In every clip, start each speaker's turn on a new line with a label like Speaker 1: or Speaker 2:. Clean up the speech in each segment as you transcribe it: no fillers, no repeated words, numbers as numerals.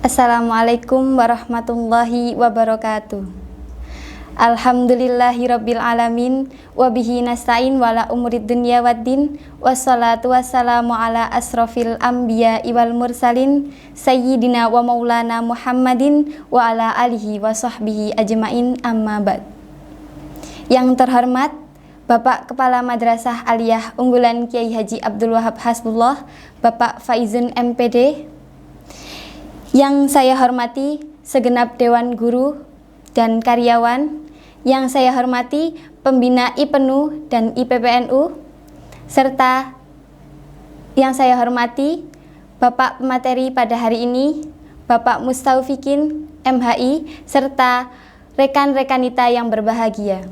Speaker 1: Assalamualaikum warahmatullahi wabarakatuh. Alhamdulillahirabbil alamin wa bihi nasta'in wala umurid dunya waddin wassalatu wassalamu ala asrofil anbiya'i wal mursalin sayyidina wa maulana Muhammadin wa ala alihi wa sahbihi ajmain amma ba'd. Yang terhormat Bapak Kepala Madrasah Aliyah Unggulan Kiai Haji Abdul Wahab Hasbullah, Bapak Faizun MPD. Yang saya hormati segenap Dewan Guru dan karyawan, yang saya hormati pembina IPNU dan IPPNU, serta yang saya hormati Bapak Pemateri pada hari ini, Bapak Mustaufikin MHI, serta rekan-rekanita yang berbahagia.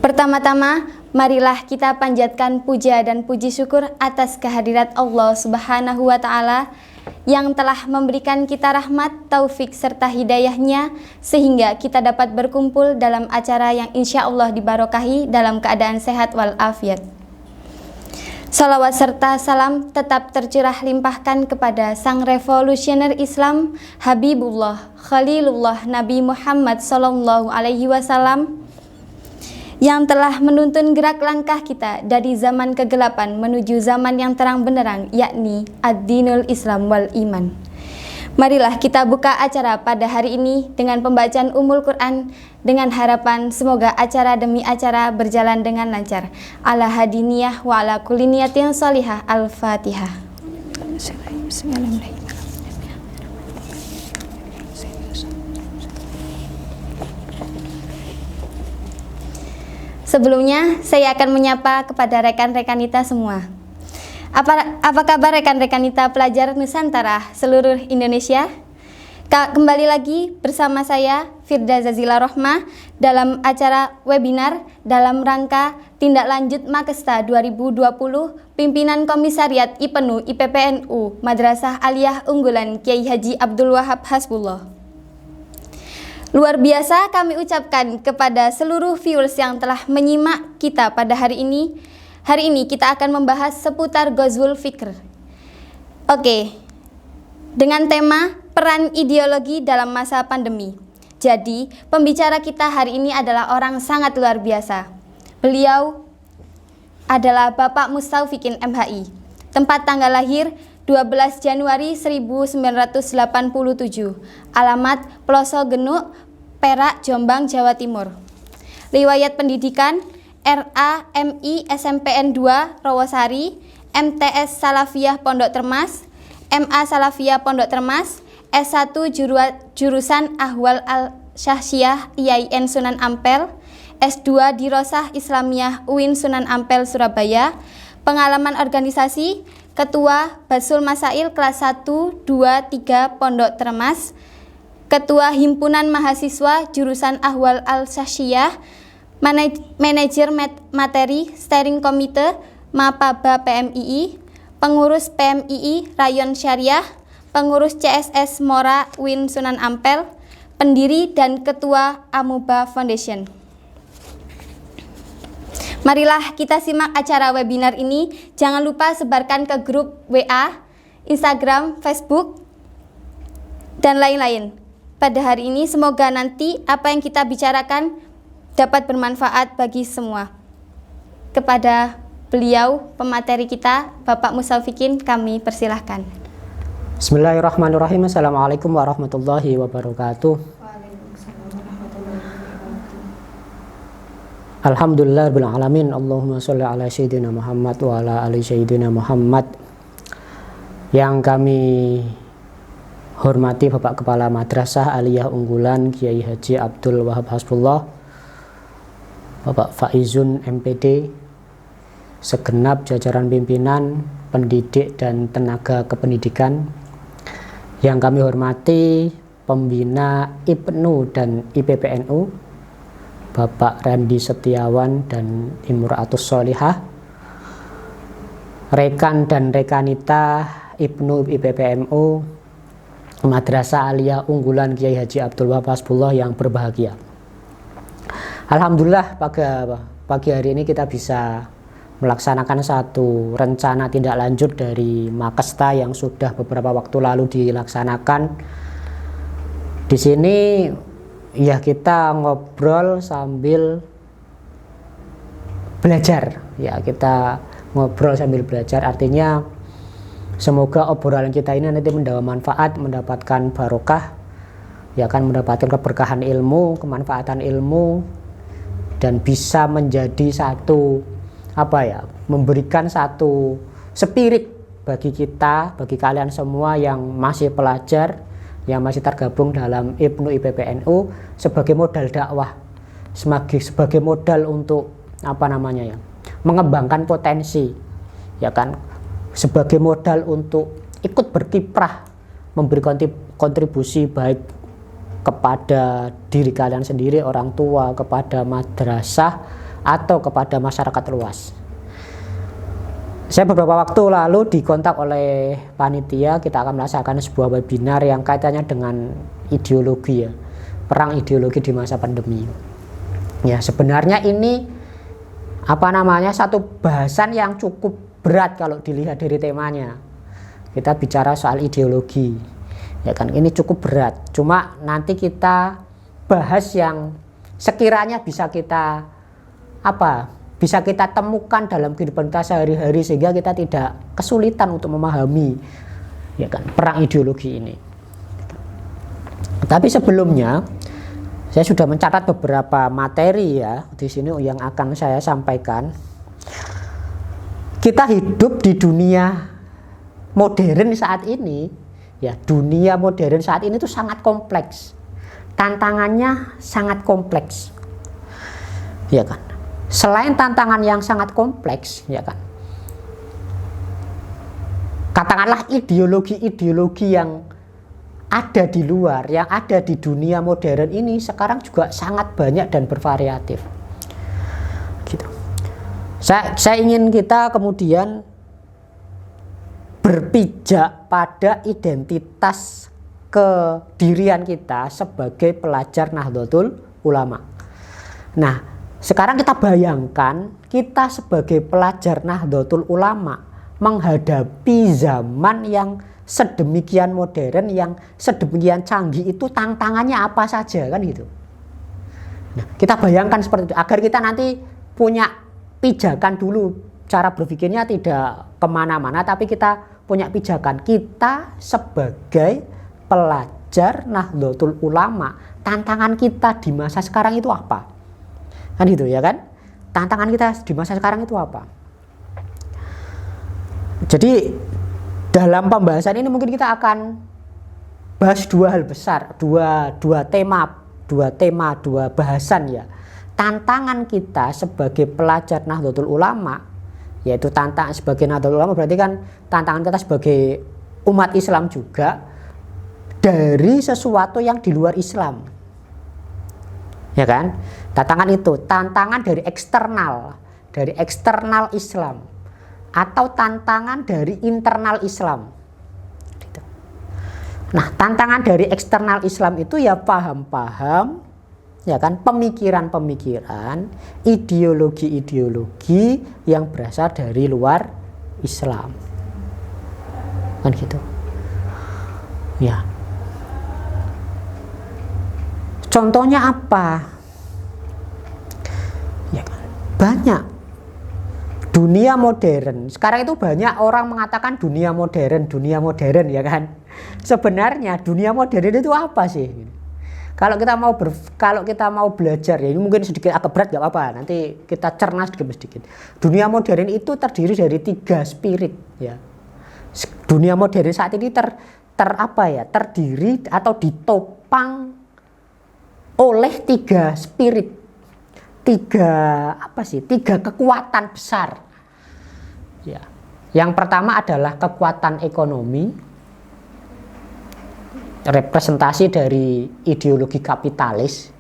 Speaker 1: Pertama-tama, marilah kita panjatkan puja dan puji syukur atas kehadirat Allah Subhanahu wa Ta'ala yang telah memberikan kita rahmat, taufik, serta hidayahnya sehingga kita dapat berkumpul dalam acara yang insya Allah dibarokahi dalam keadaan sehat walafiat. Salawat serta salam tetap tercurah limpahkan kepada Sang Revolusioner Islam, Habibullah, Khalilullah, Nabi Muhammad Sallallahu Alaihi Wasallam, yang telah menuntun gerak langkah kita dari zaman kegelapan menuju zaman yang terang benderang, yakni ad-dinul Islam wal iman. Marilah kita buka acara pada hari ini dengan pembacaan Ummul Quran dengan harapan semoga acara demi acara berjalan dengan lancar. Ala hadiniyah wa ala kulli niyatin sholihah. Al-Fatihah. Bismillahirrahmanirrahim. Sebelumnya, saya akan menyapa kepada rekan-rekanita semua. Apa kabar rekan-rekanita pelajar Nusantara seluruh Indonesia? Kembali lagi bersama saya, Firda Zazila Rohmah, dalam acara webinar dalam rangka Tindak Lanjut Makesta 2020 Pimpinan Komisariat IPNU IPPNU Madrasah Aliyah Unggulan Kiai Haji Abdul Wahab Hasbullah. Luar biasa kami ucapkan kepada seluruh viewers yang telah menyimak kita pada hari ini. Hari ini kita akan membahas seputar Ghazwul Fikr. Oke, dengan tema peran ideologi dalam masa pandemi. Jadi, pembicara kita hari ini adalah orang sangat luar biasa. Beliau adalah Bapak Mustaufikin MHI. Tempat tanggal lahir 12 Januari 1987. Alamat Ploso Genuk, Perak, Jombang, Jawa Timur. Riwayat pendidikan RA MI SMPN 2 Rawasari, MTS Salafiyah Pondok Termas, MA Salafiyah Pondok Termas, S1 jurusan Ahwal Al-Syahsiyah IAIN Sunan Ampel, S2 Dirosah Islamiyah UIN Sunan Ampel Surabaya. Pengalaman organisasi Ketua Basul Masail kelas 1, 2, 3 Pondok Termas, Ketua Himpunan Mahasiswa Jurusan Ahwal Al-Syahsiyah, Manajer Materi Steering Komite Mapaba PMII, Pengurus PMII Rayon Syariah, Pengurus CSS Mora UIN Sunan Ampel, Pendiri dan Ketua Amuba Foundation. Marilah kita simak acara webinar ini. Jangan lupa sebarkan ke grup WA, Instagram, Facebook, dan lain-lain. Pada hari ini semoga nanti apa yang kita bicarakan dapat bermanfaat bagi semua. Kepada beliau, pemateri kita, Bapak Mustaufikin, kami persilahkan.
Speaker 2: Bismillahirrahmanirrahim. Assalamualaikum warahmatullahi wabarakatuh. Alhamdulillah rabbil alamin. Allahumma sholli ala sayyidina Muhammad wa ala ali sayyidina Muhammad. Yang kami hormati Bapak Kepala Madrasah Aliyah Unggulan Kiai Haji Abdul Wahab Hasbullah, Bapak Faizun MPD, segenap jajaran pimpinan, pendidik dan tenaga kependidikan. Yang kami hormati pembina IPNU dan IPPNU, Bapak Randi Setiawan dan Imra'atus Sholihah, rekan dan rekanita IPNU IPPMU Madrasah Aliyah Unggulan Kiai Haji Abdul Wahab Hasbullah yang berbahagia. Alhamdulillah pagi hari ini kita bisa melaksanakan satu rencana tindak lanjut dari Makesta yang sudah beberapa waktu lalu dilaksanakan. Di sini ya kita ngobrol sambil belajar, ya kita ngobrol sambil belajar, artinya semoga obrolan kita ini nanti mendapat manfaat, mendapatkan barokah, ya kan, mendapatkan keberkahan ilmu, kemanfaatan ilmu, dan bisa menjadi satu memberikan satu spirit bagi kita, bagi kalian semua yang masih pelajar, yang masih tergabung dalam IPNU IPPNU sebagai modal dakwah, sebagai modal untuk mengembangkan potensi, ya kan, sebagai modal untuk ikut berkiprah, memberi kontribusi baik kepada diri kalian sendiri, orang tua, kepada madrasah, atau kepada masyarakat luas. Saya beberapa waktu lalu dikontak oleh panitia, kita akan melaksanakan sebuah webinar yang kaitannya dengan ideologi, ya, perang ideologi di masa pandemi. Ya, sebenarnya ini satu bahasan yang cukup berat kalau dilihat dari temanya. Kita bicara soal ideologi, ya kan, ini cukup berat. Cuma nanti kita bahas yang sekiranya bisa kita temukan dalam kehidupan kita sehari-hari, sehingga kita tidak kesulitan untuk memahami, ya kan, perang ideologi ini. Tapi sebelumnya saya sudah mencatat beberapa materi, ya, di sini yang akan saya sampaikan. Kita hidup di dunia modern saat ini, ya, dunia modern saat ini itu sangat kompleks. Tantangannya sangat kompleks, ya kan. Selain tantangan yang sangat kompleks, ya kan, katakanlah ideologi-ideologi yang ada di luar, yang ada di dunia modern ini sekarang juga sangat banyak dan bervariatif. Gitu. Saya ingin kita kemudian berpijak pada identitas kedirian kita sebagai pelajar Nahdlatul Ulama. Nah, sekarang kita bayangkan kita sebagai pelajar Nahdlatul Ulama menghadapi zaman yang sedemikian modern, yang sedemikian canggih, itu tantangannya apa saja, kan gitu. Nah, kita bayangkan seperti itu agar kita nanti punya pijakan dulu, cara berpikirnya tidak kemana-mana, tapi kita punya pijakan kita sebagai pelajar Nahdlatul Ulama, tantangan kita di masa sekarang itu apa? Kan gitu, ya kan? Tantangan kita di masa sekarang itu apa? Jadi dalam pembahasan ini mungkin kita akan bahas dua hal besar, dua bahasan, ya. Tantangan kita sebagai pelajar Nahdlatul Ulama, yaitu tantangan sebagai Nahdlatul Ulama berarti kan tantangan kita sebagai umat Islam juga dari sesuatu yang di luar Islam, ya kan? Tantangan dari eksternal Islam, atau tantangan dari internal Islam. Nah, tantangan dari eksternal Islam itu ya paham-paham, ya kan, pemikiran-pemikiran, ideologi-ideologi yang berasal dari luar Islam, kan gitu, ya. Contohnya apa? Ya kan? Banyak. Dunia modern. Sekarang itu banyak orang mengatakan dunia modern, ya kan? Sebenarnya dunia modern itu apa sih? Kalau kita mau belajar, ya ini mungkin sedikit agak berat, gak apa-apa. Nanti kita cerna sedikit. Dunia modern itu terdiri dari 3 spirit, ya. Dunia modern saat ini terdiri atau ditopang oleh 3 spirit, 3 kekuatan besar, ya. Yang pertama adalah kekuatan ekonomi, representasi dari ideologi kapitalis,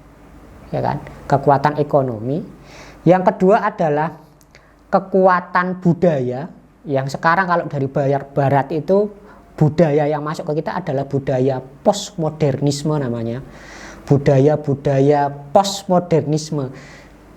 Speaker 2: ya kan, kekuatan ekonomi. Yang kedua adalah kekuatan budaya, yang sekarang kalau dari barat itu budaya yang masuk ke kita adalah budaya postmodernisme namanya. Budaya postmodernisme.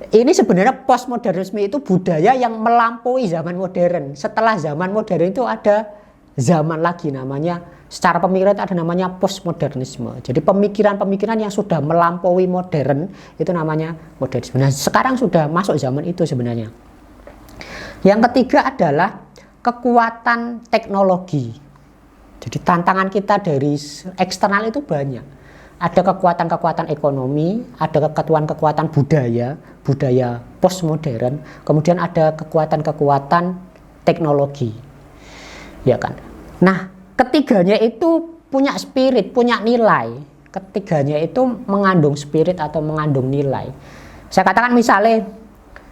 Speaker 2: Ini sebenarnya postmodernisme itu budaya yang melampaui zaman modern. Setelah zaman modern itu ada zaman lagi namanya, secara pemikiran itu ada namanya postmodernisme. Jadi pemikiran-pemikiran yang sudah melampaui modern itu namanya modernisme. Nah, sekarang sudah masuk zaman itu sebenarnya. Yang ketiga adalah kekuatan teknologi. Jadi tantangan kita dari eksternal itu banyak. Ada kekuatan-kekuatan ekonomi, ada kekuatan-kekuatan budaya postmodern, kemudian ada kekuatan-kekuatan teknologi. Ya kan? Nah, ketiganya itu punya spirit, punya nilai. Ketiganya itu mengandung spirit atau mengandung nilai. Saya katakan misalnya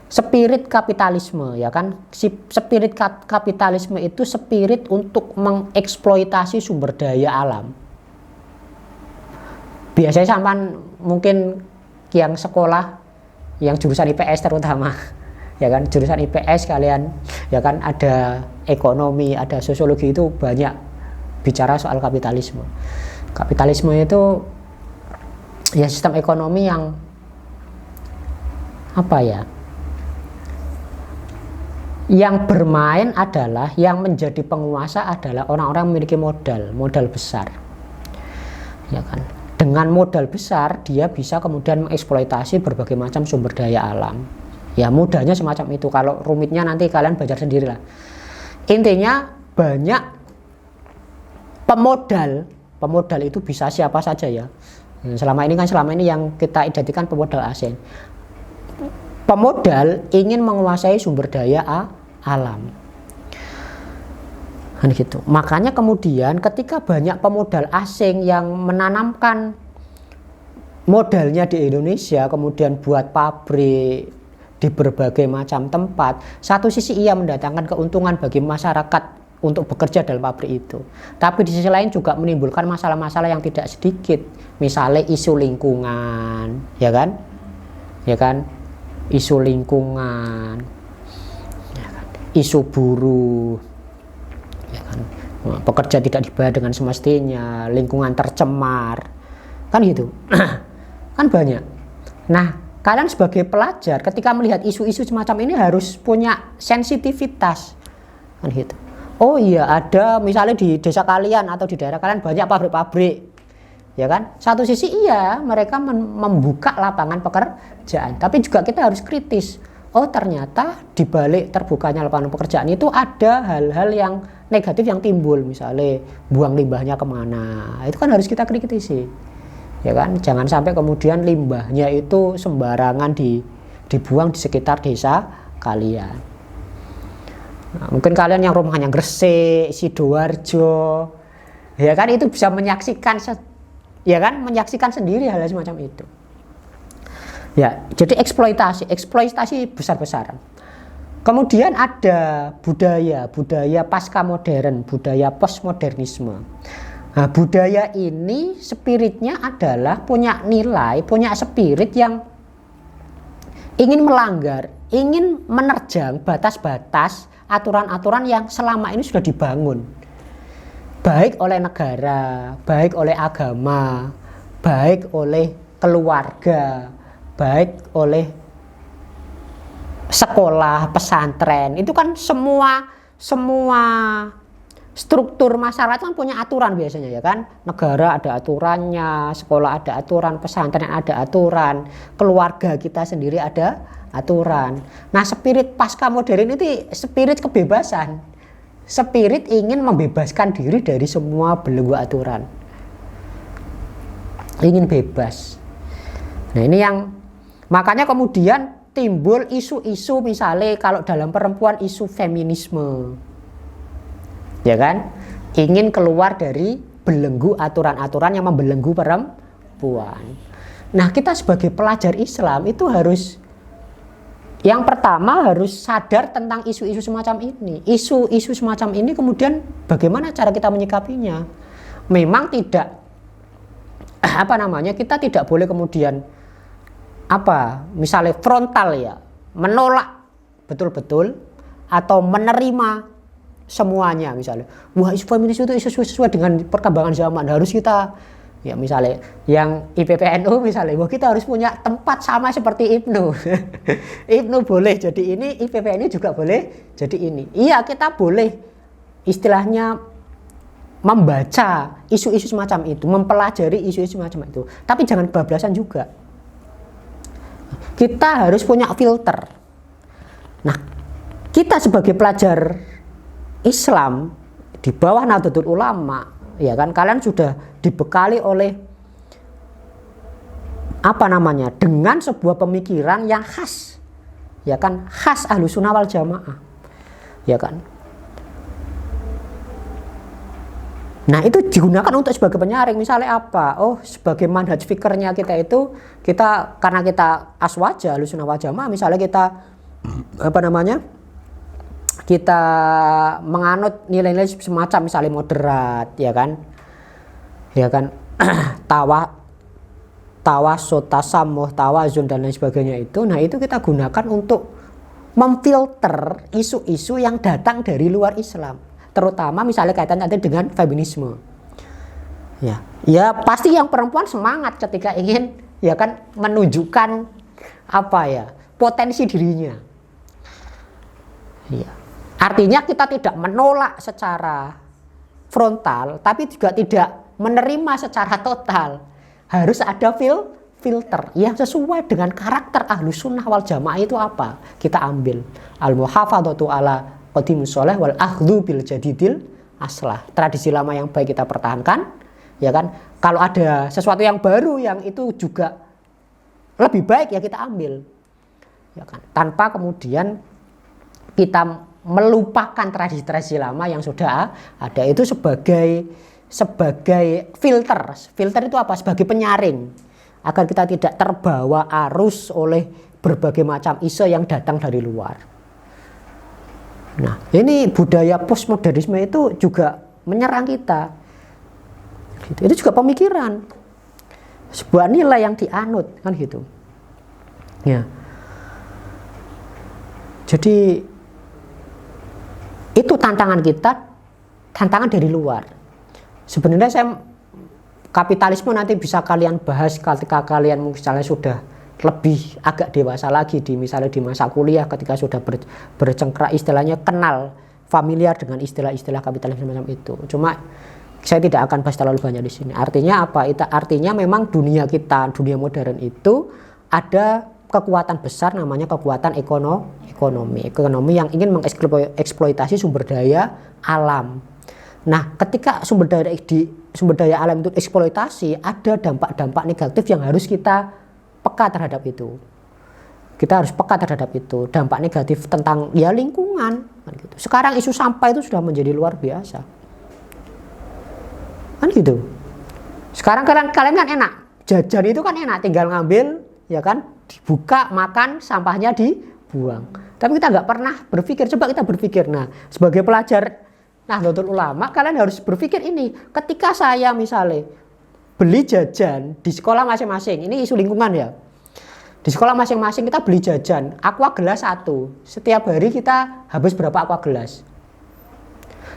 Speaker 2: spirit kapitalisme, ya kan? Spirit kapitalisme itu spirit untuk mengeksploitasi sumber daya alam. Biasanya sampan mungkin yang sekolah yang jurusan IPS terutama, ya kan, jurusan IPS kalian ya kan, ada ekonomi, ada sosiologi, itu banyak bicara soal kapitalisme. Kapitalisme itu ya sistem ekonomi yang apa ya, yang bermain adalah, yang menjadi penguasa adalah orang-orang memiliki modal besar, ya kan. Dengan modal besar dia bisa kemudian mengeksploitasi berbagai macam sumber daya alam. Ya mudahnya semacam itu. Kalau rumitnya nanti kalian belajar sendirilah. Intinya banyak pemodal itu bisa siapa saja ya. Selama ini yang kita identikan pemodal asing. Pemodal ingin menguasai sumber daya alam. Kan gitu. Makanya kemudian ketika banyak pemodal asing yang menanamkan modalnya di Indonesia, kemudian buat pabrik di berbagai macam tempat, satu sisi ia mendatangkan keuntungan bagi masyarakat untuk bekerja dalam pabrik itu, tapi di sisi lain juga menimbulkan masalah-masalah yang tidak sedikit, misalnya isu lingkungan, ya kan, isu lingkungan, ya kan? Isu buruh, ya kan? Pekerja tidak dibayar dengan semestinya, lingkungan tercemar, kan gitu. Kan banyak. Nah, kalian sebagai pelajar ketika melihat isu-isu semacam ini harus punya sensitivitas, kan gitu. Oh iya, ada misalnya di desa kalian atau di daerah kalian banyak pabrik-pabrik, ya kan. Satu sisi iya, mereka membuka lapangan pekerjaan, tapi juga kita harus kritis. Oh ternyata di balik terbukanya lapangan pekerjaan itu ada hal-hal yang negatif yang timbul, misalnya buang limbahnya kemana, itu kan harus kita kritisi, ya kan. Jangan sampai kemudian limbahnya itu sembarangan dibuang di sekitar desa kalian. Nah, mungkin kalian yang rumahnya Gresik, Sidoarjo, ya kan, itu bisa menyaksikan, ya kan, menyaksikan sendiri hal semacam itu. Ya, jadi eksploitasi besar-besaran. Kemudian ada budaya pasca modern, budaya postmodernisme. Nah, budaya ini spiritnya adalah punya nilai, punya spirit yang ingin melanggar, ingin menerjang batas-batas, aturan-aturan yang selama ini sudah dibangun, baik oleh negara, baik oleh agama, baik oleh keluarga, baik oleh sekolah, pesantren. Itu kan semua struktur masyarakat kan punya aturan biasanya, ya kan. Negara ada aturannya, sekolah ada aturan, pesantren ada aturan, keluarga kita sendiri ada aturan. Nah, spirit pasca modern itu spirit kebebasan, spirit ingin membebaskan diri dari semua belenggu aturan, ingin bebas. Nah, ini yang makanya kemudian timbul isu-isu, misalnya kalau dalam perempuan isu feminisme, ya kan, ingin keluar dari belenggu aturan-aturan yang membelenggu perempuan. Nah, kita sebagai pelajar Islam itu harus, yang pertama harus sadar tentang isu-isu semacam ini. Isu-isu semacam ini kemudian bagaimana cara kita menyikapinya. Memang tidak kita tidak boleh kemudian misalnya frontal, ya, menolak betul-betul atau menerima semuanya. Misalnya, wah, isu feminis itu isu sesuai dengan perkembangan zaman, harus kita Ya misalnya yang IPPNU misalnya, wah kita harus punya tempat sama seperti Ibnu. Ibnu boleh jadi ini, IPPNU juga boleh jadi ini. Iya, kita boleh istilahnya membaca isu-isu semacam itu, mempelajari isu-isu semacam itu. Tapi jangan kebablasan juga. Kita harus punya filter. Nah, kita sebagai pelajar Islam di bawah Nahdlatul Ulama, ya kan, kalian sudah dibekali oleh dengan sebuah pemikiran yang khas, ya kan, khas Ahlussunnah wal Jamaah, ya kan. Nah, itu digunakan untuk sebagai penyaring. Misalnya apa? Oh, sebagai manhaj fikirnya kita itu, karena kita aswaja Ahlussunnah wal Jamaah, misalnya kita kita menganut nilai-nilai semacam misalnya moderat, ya kan tawasut, tasamuh, tawazun dan lain sebagainya itu. Nah, itu kita gunakan untuk memfilter isu-isu yang datang dari luar Islam, terutama misalnya kaitannya dengan feminisme. Ya pasti yang perempuan semangat ketika ingin, ya kan, menunjukkan potensi dirinya. Ya. Artinya kita tidak menolak secara frontal, tapi juga tidak menerima secara total. Harus ada filter yang sesuai dengan karakter Ahlussunnah wal Jamaah itu apa? Kita ambil al-muhafadzatu ala qadimus sholeh wal akhdhu bil jadidil aslah. Tradisi lama yang baik kita pertahankan, ya kan? Kalau ada sesuatu yang baru yang itu juga lebih baik, ya kita ambil. Ya kan? Tanpa kemudian kita melupakan tradisi-tradisi lama yang sudah ada, itu sebagai filter. Filter itu apa? Sebagai penyaring agar kita tidak terbawa arus oleh berbagai macam isu yang datang dari luar. Nah, ini budaya postmodernisme itu juga menyerang kita. Itu juga pemikiran, sebuah nilai yang dianut, kan gitu. Ya. Jadi itu tantangan kita, tantangan dari luar. Sebenarnya kapitalisme nanti bisa kalian bahas ketika kalian misalnya sudah lebih agak dewasa lagi, misalnya di masa kuliah, ketika sudah bercengkrak, istilahnya kenal, familiar dengan istilah-istilah kapitalisme macam itu. Cuma saya tidak akan bahas terlalu banyak di sini. Artinya apa? Artinya memang dunia kita, dunia modern itu ada kekuatan besar, namanya kekuatan ekonomi yang ingin mengeksploitasi sumber daya alam. Nah, ketika sumber daya alam itu eksploitasi, ada dampak-dampak negatif yang harus kita peka terhadap itu. Kita harus peka terhadap itu, dampak negatif tentang lingkungan. Gitu. Sekarang isu sampah itu sudah menjadi luar biasa, kan gitu. Sekarang kalian kan enak, jajan itu kan enak, tinggal ngambil, ya kan, dibuka, makan, sampahnya dibuang. Tapi kita nggak pernah berpikir, coba kita berpikir. Nah, sebagai pelajar Nahdlatul Ulama, kalian harus berpikir ini. Ketika saya misalnya beli jajan di sekolah masing-masing, ini isu lingkungan ya. Di sekolah masing-masing kita beli jajan, aqua gelas 1. Setiap hari kita habis berapa aqua gelas?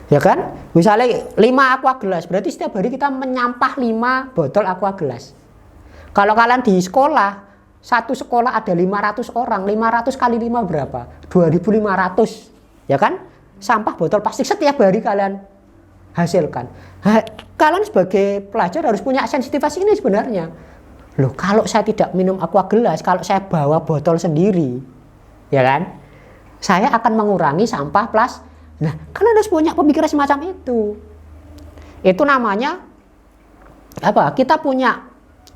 Speaker 2: Ya kan? Misalnya 5 aqua gelas, berarti setiap hari kita menyampah 5 botol aqua gelas. Kalau kalian di sekolah, satu sekolah ada 500 orang, 500 kali 5 berapa? 2.500, ya kan? Sampah botol plastik setiap hari kalian hasilkan. Kalian sebagai pelajar harus punya sensitivitas ini sebenarnya. Loh, kalau saya tidak minum aqua gelas, kalau saya bawa botol sendiri, ya kan, saya akan mengurangi sampah plastik. Nah, kalian harus punya pemikiran semacam itu. Itu namanya apa? Kita punya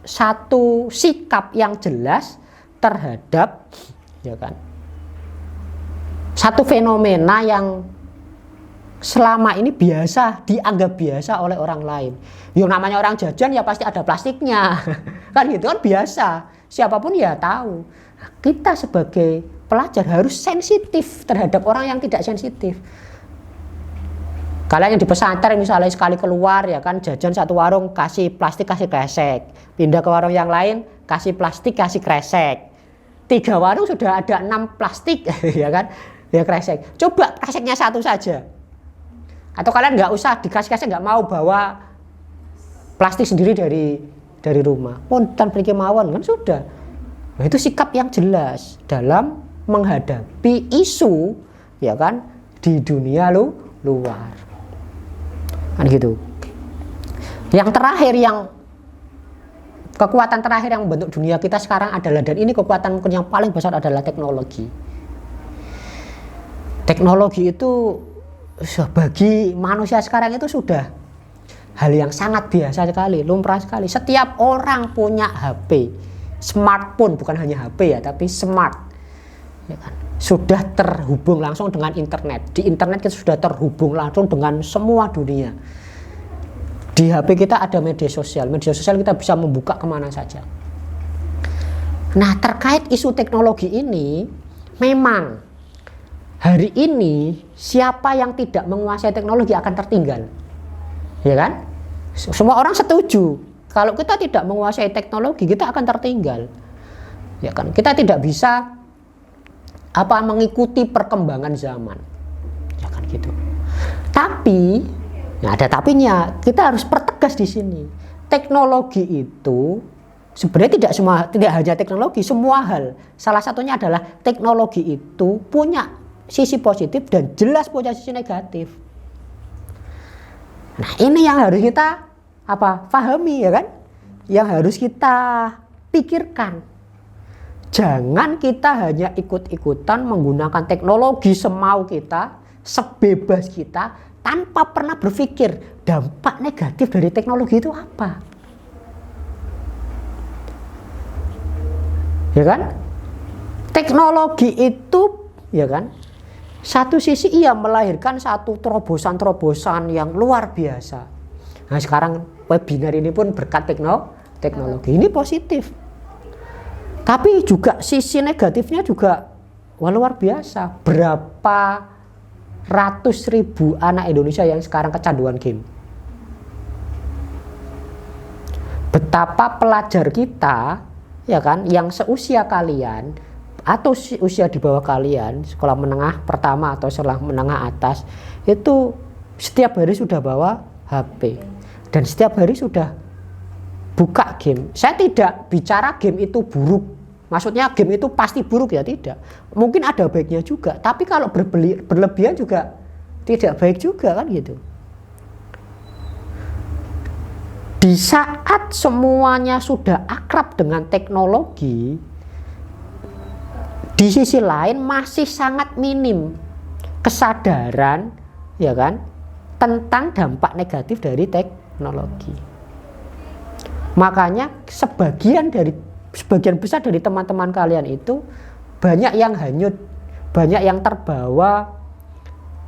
Speaker 2: satu sikap yang jelas terhadap, ya kan, satu fenomena yang selama ini dianggap biasa oleh orang lain. Yang namanya orang jajan ya pasti ada plastiknya. Kan gitu kan, biasa. Siapapun ya tahu. Kita sebagai pelajar harus sensitif terhadap orang yang tidak sensitif. Kalian yang di pesantren misalnya sekali keluar, ya kan, jajan satu warung kasih plastik, kasih kresek. Pindah ke warung yang lain kasih plastik, kasih kresek. 3 warung sudah ada 6 plastik, ya kan, ya kresek. Coba kreseknya 1 saja. Atau kalian nggak usah dikasih-kasih, nggak mau bawa plastik sendiri dari rumah. Punten mriki mawon kan sudah. Nah, itu sikap yang jelas dalam menghadapi isu ya kan di dunia luar. Kan gitu. Yang terakhir kekuatan terakhir yang membentuk dunia kita sekarang adalah, dan ini kekuatan mungkin yang paling besar, adalah teknologi. Teknologi itu bagi manusia sekarang itu sudah hal yang sangat biasa sekali, lumrah sekali. Setiap orang punya HP, smartphone, bukan hanya HP ya, tapi smart, ya kan? Sudah terhubung langsung dengan internet. Di internet kita sudah terhubung langsung dengan semua dunia. Di HP kita ada media sosial kita bisa membuka kemana saja. Nah, terkait isu teknologi ini, memang hari ini siapa yang tidak menguasai teknologi akan tertinggal, ya kan? Semua orang setuju kalau kita tidak menguasai teknologi kita akan tertinggal, ya kan? Kita tidak bisa mengikuti perkembangan zaman, ya kan gitu. Tapi ada tapinya, kita harus pertegas di sini. Teknologi itu sebenarnya tidak hanya teknologi, semua hal. Salah satunya adalah teknologi itu punya sisi positif dan jelas punya sisi negatif. Nah, ini yang harus kita pahami, ya kan? Yang harus kita pikirkan. Jangan kita hanya ikut-ikutan menggunakan teknologi semau kita, sebebas kita, tanpa pernah berpikir dampak negatif dari teknologi itu apa. Ya kan? Teknologi itu, ya kan, satu sisi ia melahirkan satu terobosan-terobosan yang luar biasa. Nah, sekarang webinar ini pun berkat teknologi. Ini positif. Tapi juga sisi negatifnya juga luar biasa. Berapa ratus ribu anak Indonesia yang sekarang kecanduan game. Betapa pelajar kita, ya kan, yang seusia kalian atau usia di bawah kalian, sekolah menengah pertama atau sekolah menengah atas, itu setiap hari sudah bawa HP dan setiap hari sudah buka game. Saya tidak bicara game itu buruk. Maksudnya game itu pasti buruk, ya tidak. Mungkin ada baiknya juga, tapi kalau berlebihan juga tidak baik juga, kan gitu. Di saat semuanya sudah akrab dengan teknologi, di sisi lain masih sangat minim kesadaran, ya kan, tentang dampak negatif dari teknologi. Makanya sebagian besar dari teman-teman kalian itu banyak yang hanyut, banyak yang terbawa,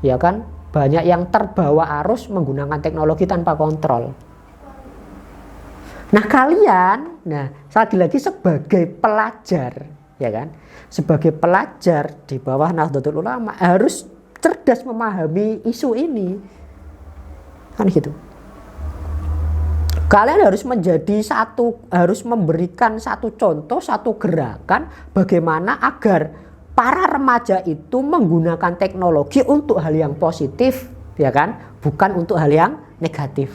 Speaker 2: ya kan, banyak yang terbawa arus menggunakan teknologi tanpa kontrol. Nah, kalian, lagi-lagi sebagai pelajar, ya kan, sebagai pelajar di bawah Nahdlatul Ulama harus cerdas memahami isu ini, kan gitu. Kalian harus harus memberikan satu contoh, satu gerakan bagaimana agar para remaja itu menggunakan teknologi untuk hal yang positif, ya kan, bukan untuk hal yang negatif.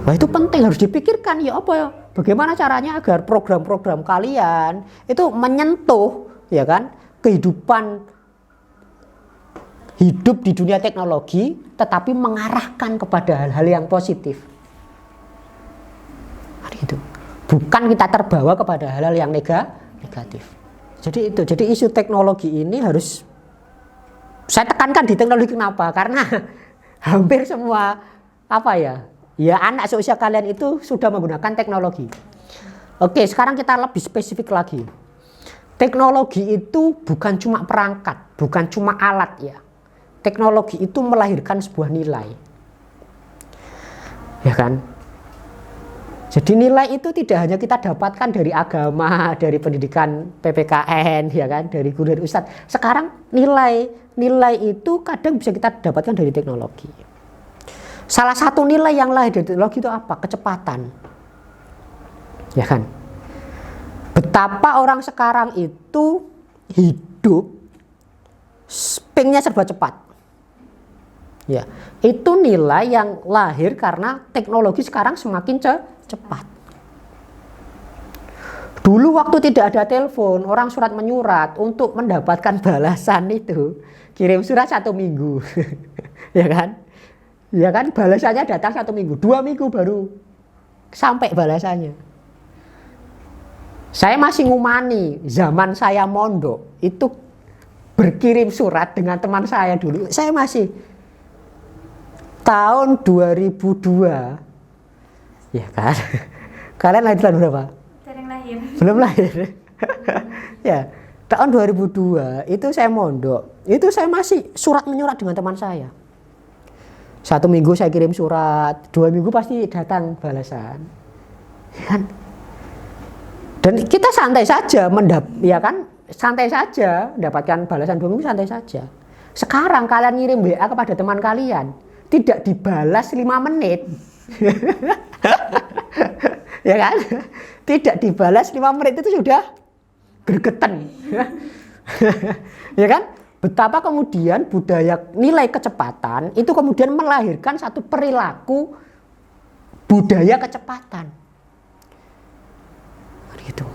Speaker 2: Nah, itu penting, harus dipikirkan, ya apa ya, bagaimana caranya agar program-program kalian itu menyentuh, ya kan, kehidupan hidup di dunia teknologi, tetapi mengarahkan kepada hal-hal yang positif. Gitu. Bukan kita terbawa kepada hal-hal yang negatif. Jadi isu teknologi ini harus saya tekankan di teknologi. Kenapa? Karena hampir semua anak seusia kalian itu sudah menggunakan teknologi. Oke, sekarang kita lebih spesifik lagi. Teknologi itu bukan cuma perangkat, bukan cuma alat, ya. Teknologi itu melahirkan sebuah nilai, ya kan? Jadi nilai itu tidak hanya kita dapatkan dari agama, dari pendidikan PPKN, ya kan, dari guru, dari ustadz. Sekarang nilai itu kadang bisa kita dapatkan dari teknologi. Salah satu nilai yang lahir dari teknologi itu apa? Kecepatan, ya kan? Betapa orang sekarang itu hidup pingnya serba cepat. Ya, itu nilai yang lahir karena teknologi sekarang semakin cepat. Dulu waktu tidak ada telepon, orang surat menyurat untuk mendapatkan balasan itu kirim surat 1 minggu, ya kan? Ya kan, balasannya datang 1 minggu, 2 minggu baru sampai balasannya. Saya masih ngumani zaman saya mondok itu berkirim surat dengan teman saya dulu. Saya masih tahun 2002, ya kan? Kalian lahir tahun berapa?
Speaker 1: Lahir.
Speaker 2: Belum lahir. Ya, tahun 2002 itu saya mondok. Itu saya masih surat menyurat dengan teman saya. 1 minggu saya kirim surat, 2 minggu pasti datang balasan, ya kan? Dan kita santai saja ya kan? Santai saja mendapatkan balasan 2 minggu, santai saja. Sekarang kalian ngirim WA kepada teman kalian, tidak dibalas 5 menit. Ya kan? Tidak dibalas 5 menit itu sudah gergeten. Ya kan? Betapa kemudian budaya nilai kecepatan itu kemudian melahirkan satu perilaku budaya kecepatan. Gitu.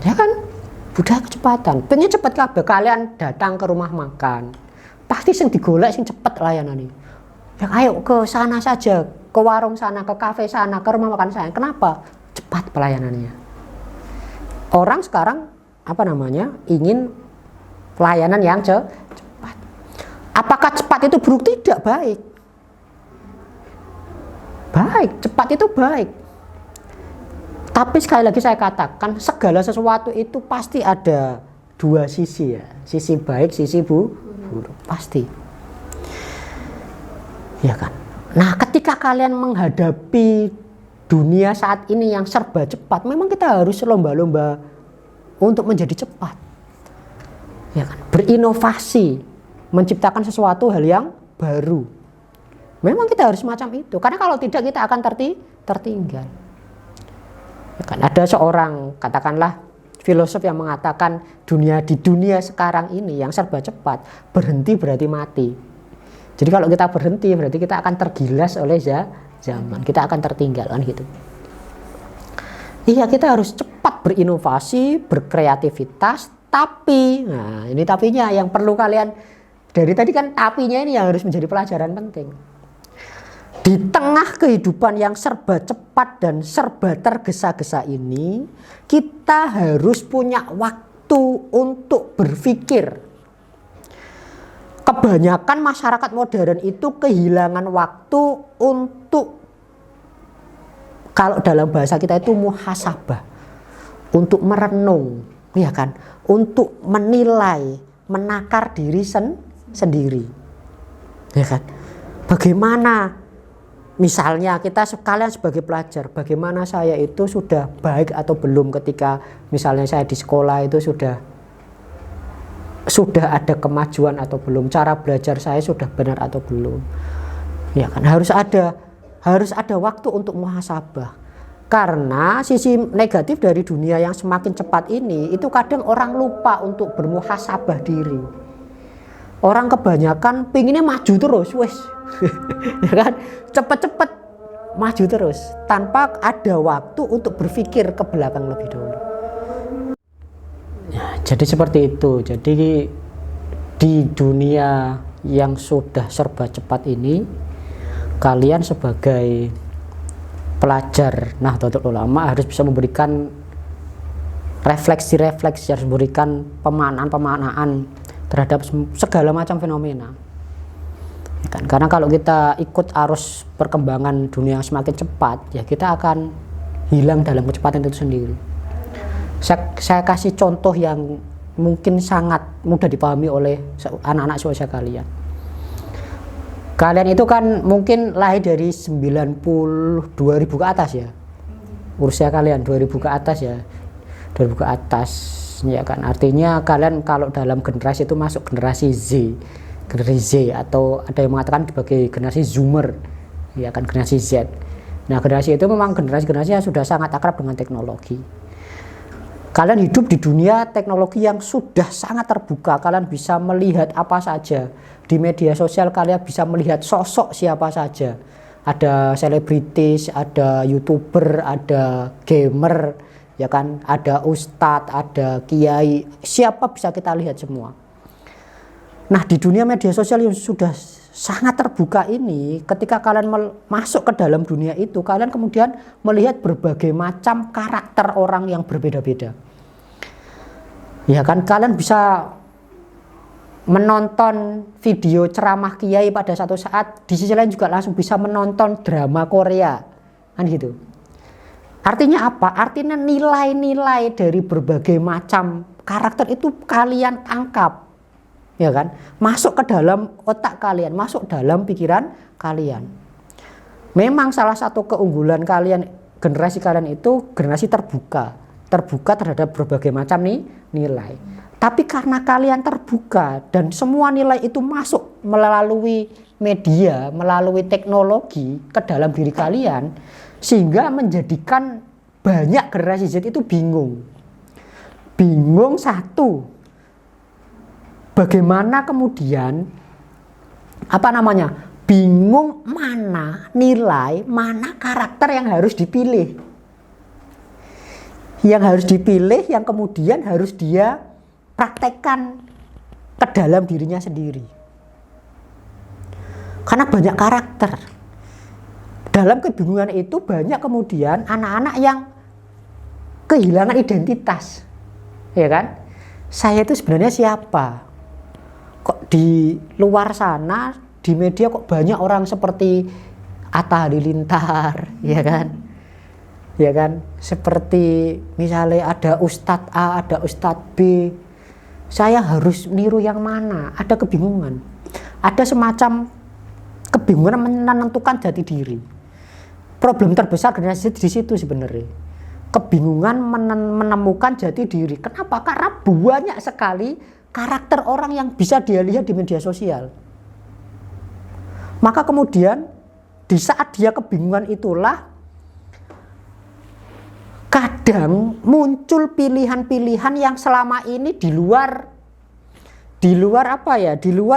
Speaker 2: Ya kan? Budaya kecepatan. Pengen cepet kabeh kalian datang ke rumah makan. Pasti sing digolek sing cepet layanane. Ya ayo ke sana saja, ke warung sana, ke kafe sana, ke rumah makan saya. Kenapa? Cepat pelayanannya. Orang sekarang ingin pelayanan yang cepat. Apakah cepat itu buruk? Tidak, baik. Baik, cepat itu baik. Tapi sekali lagi saya katakan, segala sesuatu itu pasti ada 2 sisi ya. Sisi baik, sisi buruk. Pasti. Ya kan? Nah, ketika kalian menghadapi dunia saat ini yang serba cepat, memang kita harus lomba-lomba untuk menjadi cepat. Ya kan? Berinovasi, menciptakan sesuatu hal yang baru. Memang kita harus semacam itu. Karena kalau tidak kita akan tertinggal. Ya kan? Ada seorang katakanlah filosof yang mengatakan di dunia sekarang ini yang serba cepat, berhenti berarti mati. Jadi kalau kita berhenti berarti kita akan tergilas oleh zaman, kita akan tertinggal kan gitu. Iya, kita harus cepat berinovasi, berkreativitas, tapi nah ini tapinya yang perlu kalian dari tadi kan, tapinya ini yang harus menjadi pelajaran penting. Di tengah kehidupan yang serba cepat dan serba tergesa-gesa ini, kita harus punya waktu untuk berpikir. Kebanyakan masyarakat modern itu kehilangan waktu untuk, kalau dalam bahasa kita itu muhasabah, untuk merenung, ya kan, untuk menilai, menakar diri sendiri, ya kan. Bagaimana, misalnya kita sekalian sebagai pelajar, bagaimana saya itu sudah baik atau belum ketika misalnya saya di sekolah itu sudah ada kemajuan atau belum, cara belajar saya sudah benar atau belum, ya kan. Harus ada waktu untuk muhasabah, karena sisi negatif dari dunia yang semakin cepat ini itu kadang orang lupa untuk bermuhasabah diri. Orang kebanyakan pinginnya maju terus, wes, ya kan, cepet-cepet maju terus tanpa ada waktu untuk berpikir ke belakang lebih dahulu. Ya, jadi seperti itu. Jadi di dunia yang sudah serba cepat ini, kalian sebagai pelajar Nahdlatul Ulama harus bisa memberikan refleksi, harus memberikan pemaknaan terhadap segala macam fenomena. Ya kan? Karena kalau kita ikut arus perkembangan dunia yang semakin cepat, ya kita akan hilang dalam kecepatan itu sendiri. Saya kasih contoh yang mungkin sangat mudah dipahami oleh anak-anak seusia kalian. Kalian itu kan mungkin lahir dari 2000 ke atas ya. Usia kalian 2000 ke atas ya. 2000 ke atas ya kan. Artinya kalian kalau dalam generasi itu masuk generasi Z. Generasi Z, atau ada yang mengatakan sebagai generasi Zoomer. Ya kan, generasi Z. Nah, generasi itu memang generasi yang sudah sangat akrab dengan teknologi. Kalian hidup di dunia teknologi yang sudah sangat terbuka. Kalian bisa melihat apa saja. Di media sosial kalian bisa melihat sosok siapa saja. Ada selebritis, ada YouTuber, ada gamer, ya kan, ada ustadz, ada kiai, siapa bisa kita lihat semua. Nah, di dunia media sosial yang sudah sangat terbuka ini, ketika kalian masuk ke dalam dunia itu, kalian kemudian melihat berbagai macam karakter orang yang berbeda-beda. Ya kan, kalian bisa menonton video ceramah kiai pada satu saat, di sisi lain juga langsung bisa menonton drama Korea, kan gitu. Artinya apa? Artinya nilai-nilai dari berbagai macam karakter itu kalian tangkap, ya kan? Masuk ke dalam otak kalian, masuk dalam pikiran kalian. Memang salah satu keunggulan kalian, generasi kalian itu generasi terbuka terhadap berbagai macam nilai. Tapi karena kalian terbuka dan semua nilai itu masuk melalui media, melalui teknologi ke dalam diri kalian, sehingga menjadikan banyak generasi Z itu bingung. Bingung satu, bagaimana kemudian bingung mana nilai, mana karakter yang harus dipilih. Yang harus dipilih, yang kemudian harus dia praktekkan ke dalam dirinya sendiri. Karena banyak karakter. Dalam kebingungan itu banyak kemudian anak-anak yang kehilangan identitas. Ya kan? Saya itu sebenarnya siapa? Kok di luar sana, di media kok banyak orang seperti Atta Halilintar, ya kan? Ya kan? Seperti misalnya ada Ustadz A, ada Ustadz B. Saya harus niru yang mana? Ada kebingungan. Ada semacam kebingungan menentukan jati diri. Problem terbesar generasi di situ sebenarnya. Kebingungan menemukan jati diri. Kenapa? Karena banyak sekali karakter orang yang bisa dia lihat di media sosial. Maka kemudian di saat dia kebingungan itulah kadang muncul pilihan-pilihan yang selama ini di luar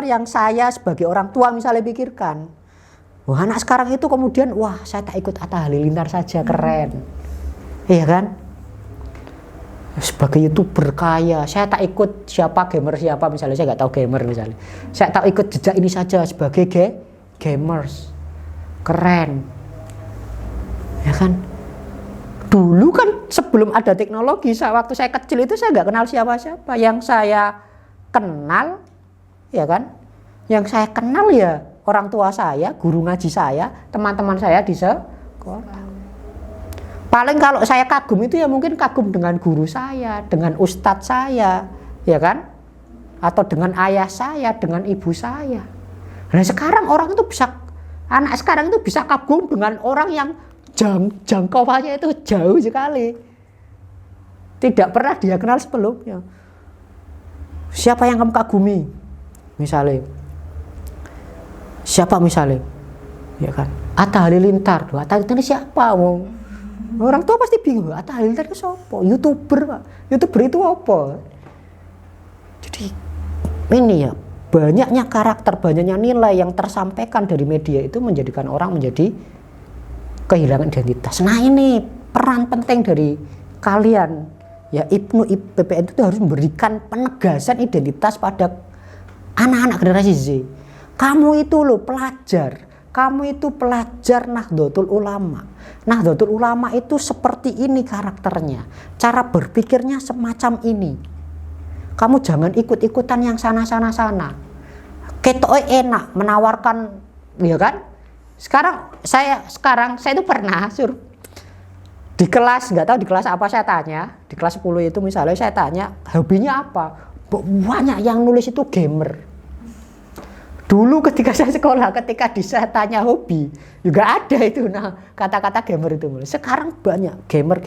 Speaker 2: yang saya sebagai orang tua misalnya pikirkan. Wah, anak sekarang itu kemudian, wah, saya tak ikut Atta Halilintar saja, keren. Iya kan? Sebagai YouTuber kaya, saya tak ikut gamer siapa misalnya, saya nggak tahu gamer misalnya. Saya tak ikut jejak ini saja sebagai gamers. Keren. Ya kan? Dulu kan sebelum ada teknologi, waktu saya kecil itu saya nggak kenal siapa-siapa. Yang saya kenal, ya kan? Yang saya kenal ya orang tua saya, guru ngaji saya, teman-teman saya di sekolah. Paling kalau saya kagum itu ya mungkin kagum dengan guru saya, dengan ustadz saya, ya kan? Atau dengan ayah saya, dengan ibu saya. Nah sekarang anak sekarang itu bisa kagum dengan orang yang jangkauannya itu jauh sekali, tidak pernah dia kenal sebelumnya. Siapa yang kamu kagumi misalnya, siapa misalnya, ya kan, Atta Halilintar. Atta Halilintar siapa? Orang tua pasti bingung, Atta Halilintar itu siapa? YouTuber Pak. YouTuber itu apa? Jadi ini ya, banyaknya karakter, banyaknya nilai yang tersampaikan dari media itu menjadikan orang menjadi kehilangan identitas. Nah ini peran penting dari kalian, ya IPNU PPN itu harus memberikan penegasan identitas pada anak-anak generasi Z. Kamu itu loh pelajar, kamu itu pelajar Nahdlatul Ulama. Nahdlatul Ulama itu seperti ini karakternya, cara berpikirnya semacam ini. Kamu jangan ikut-ikutan yang sana. Ketoknya enak menawarkan, ya kan? Sekarang saya itu pernah di kelas, nggak tahu di kelas apa, saya tanya di kelas 10 itu misalnya, saya tanya hobinya apa, banyak yang nulis itu gamer. Dulu ketika saya sekolah, ketika saya tanya hobi juga ada itu, nah kata-kata gamer itu. Sekarang banyak gamer.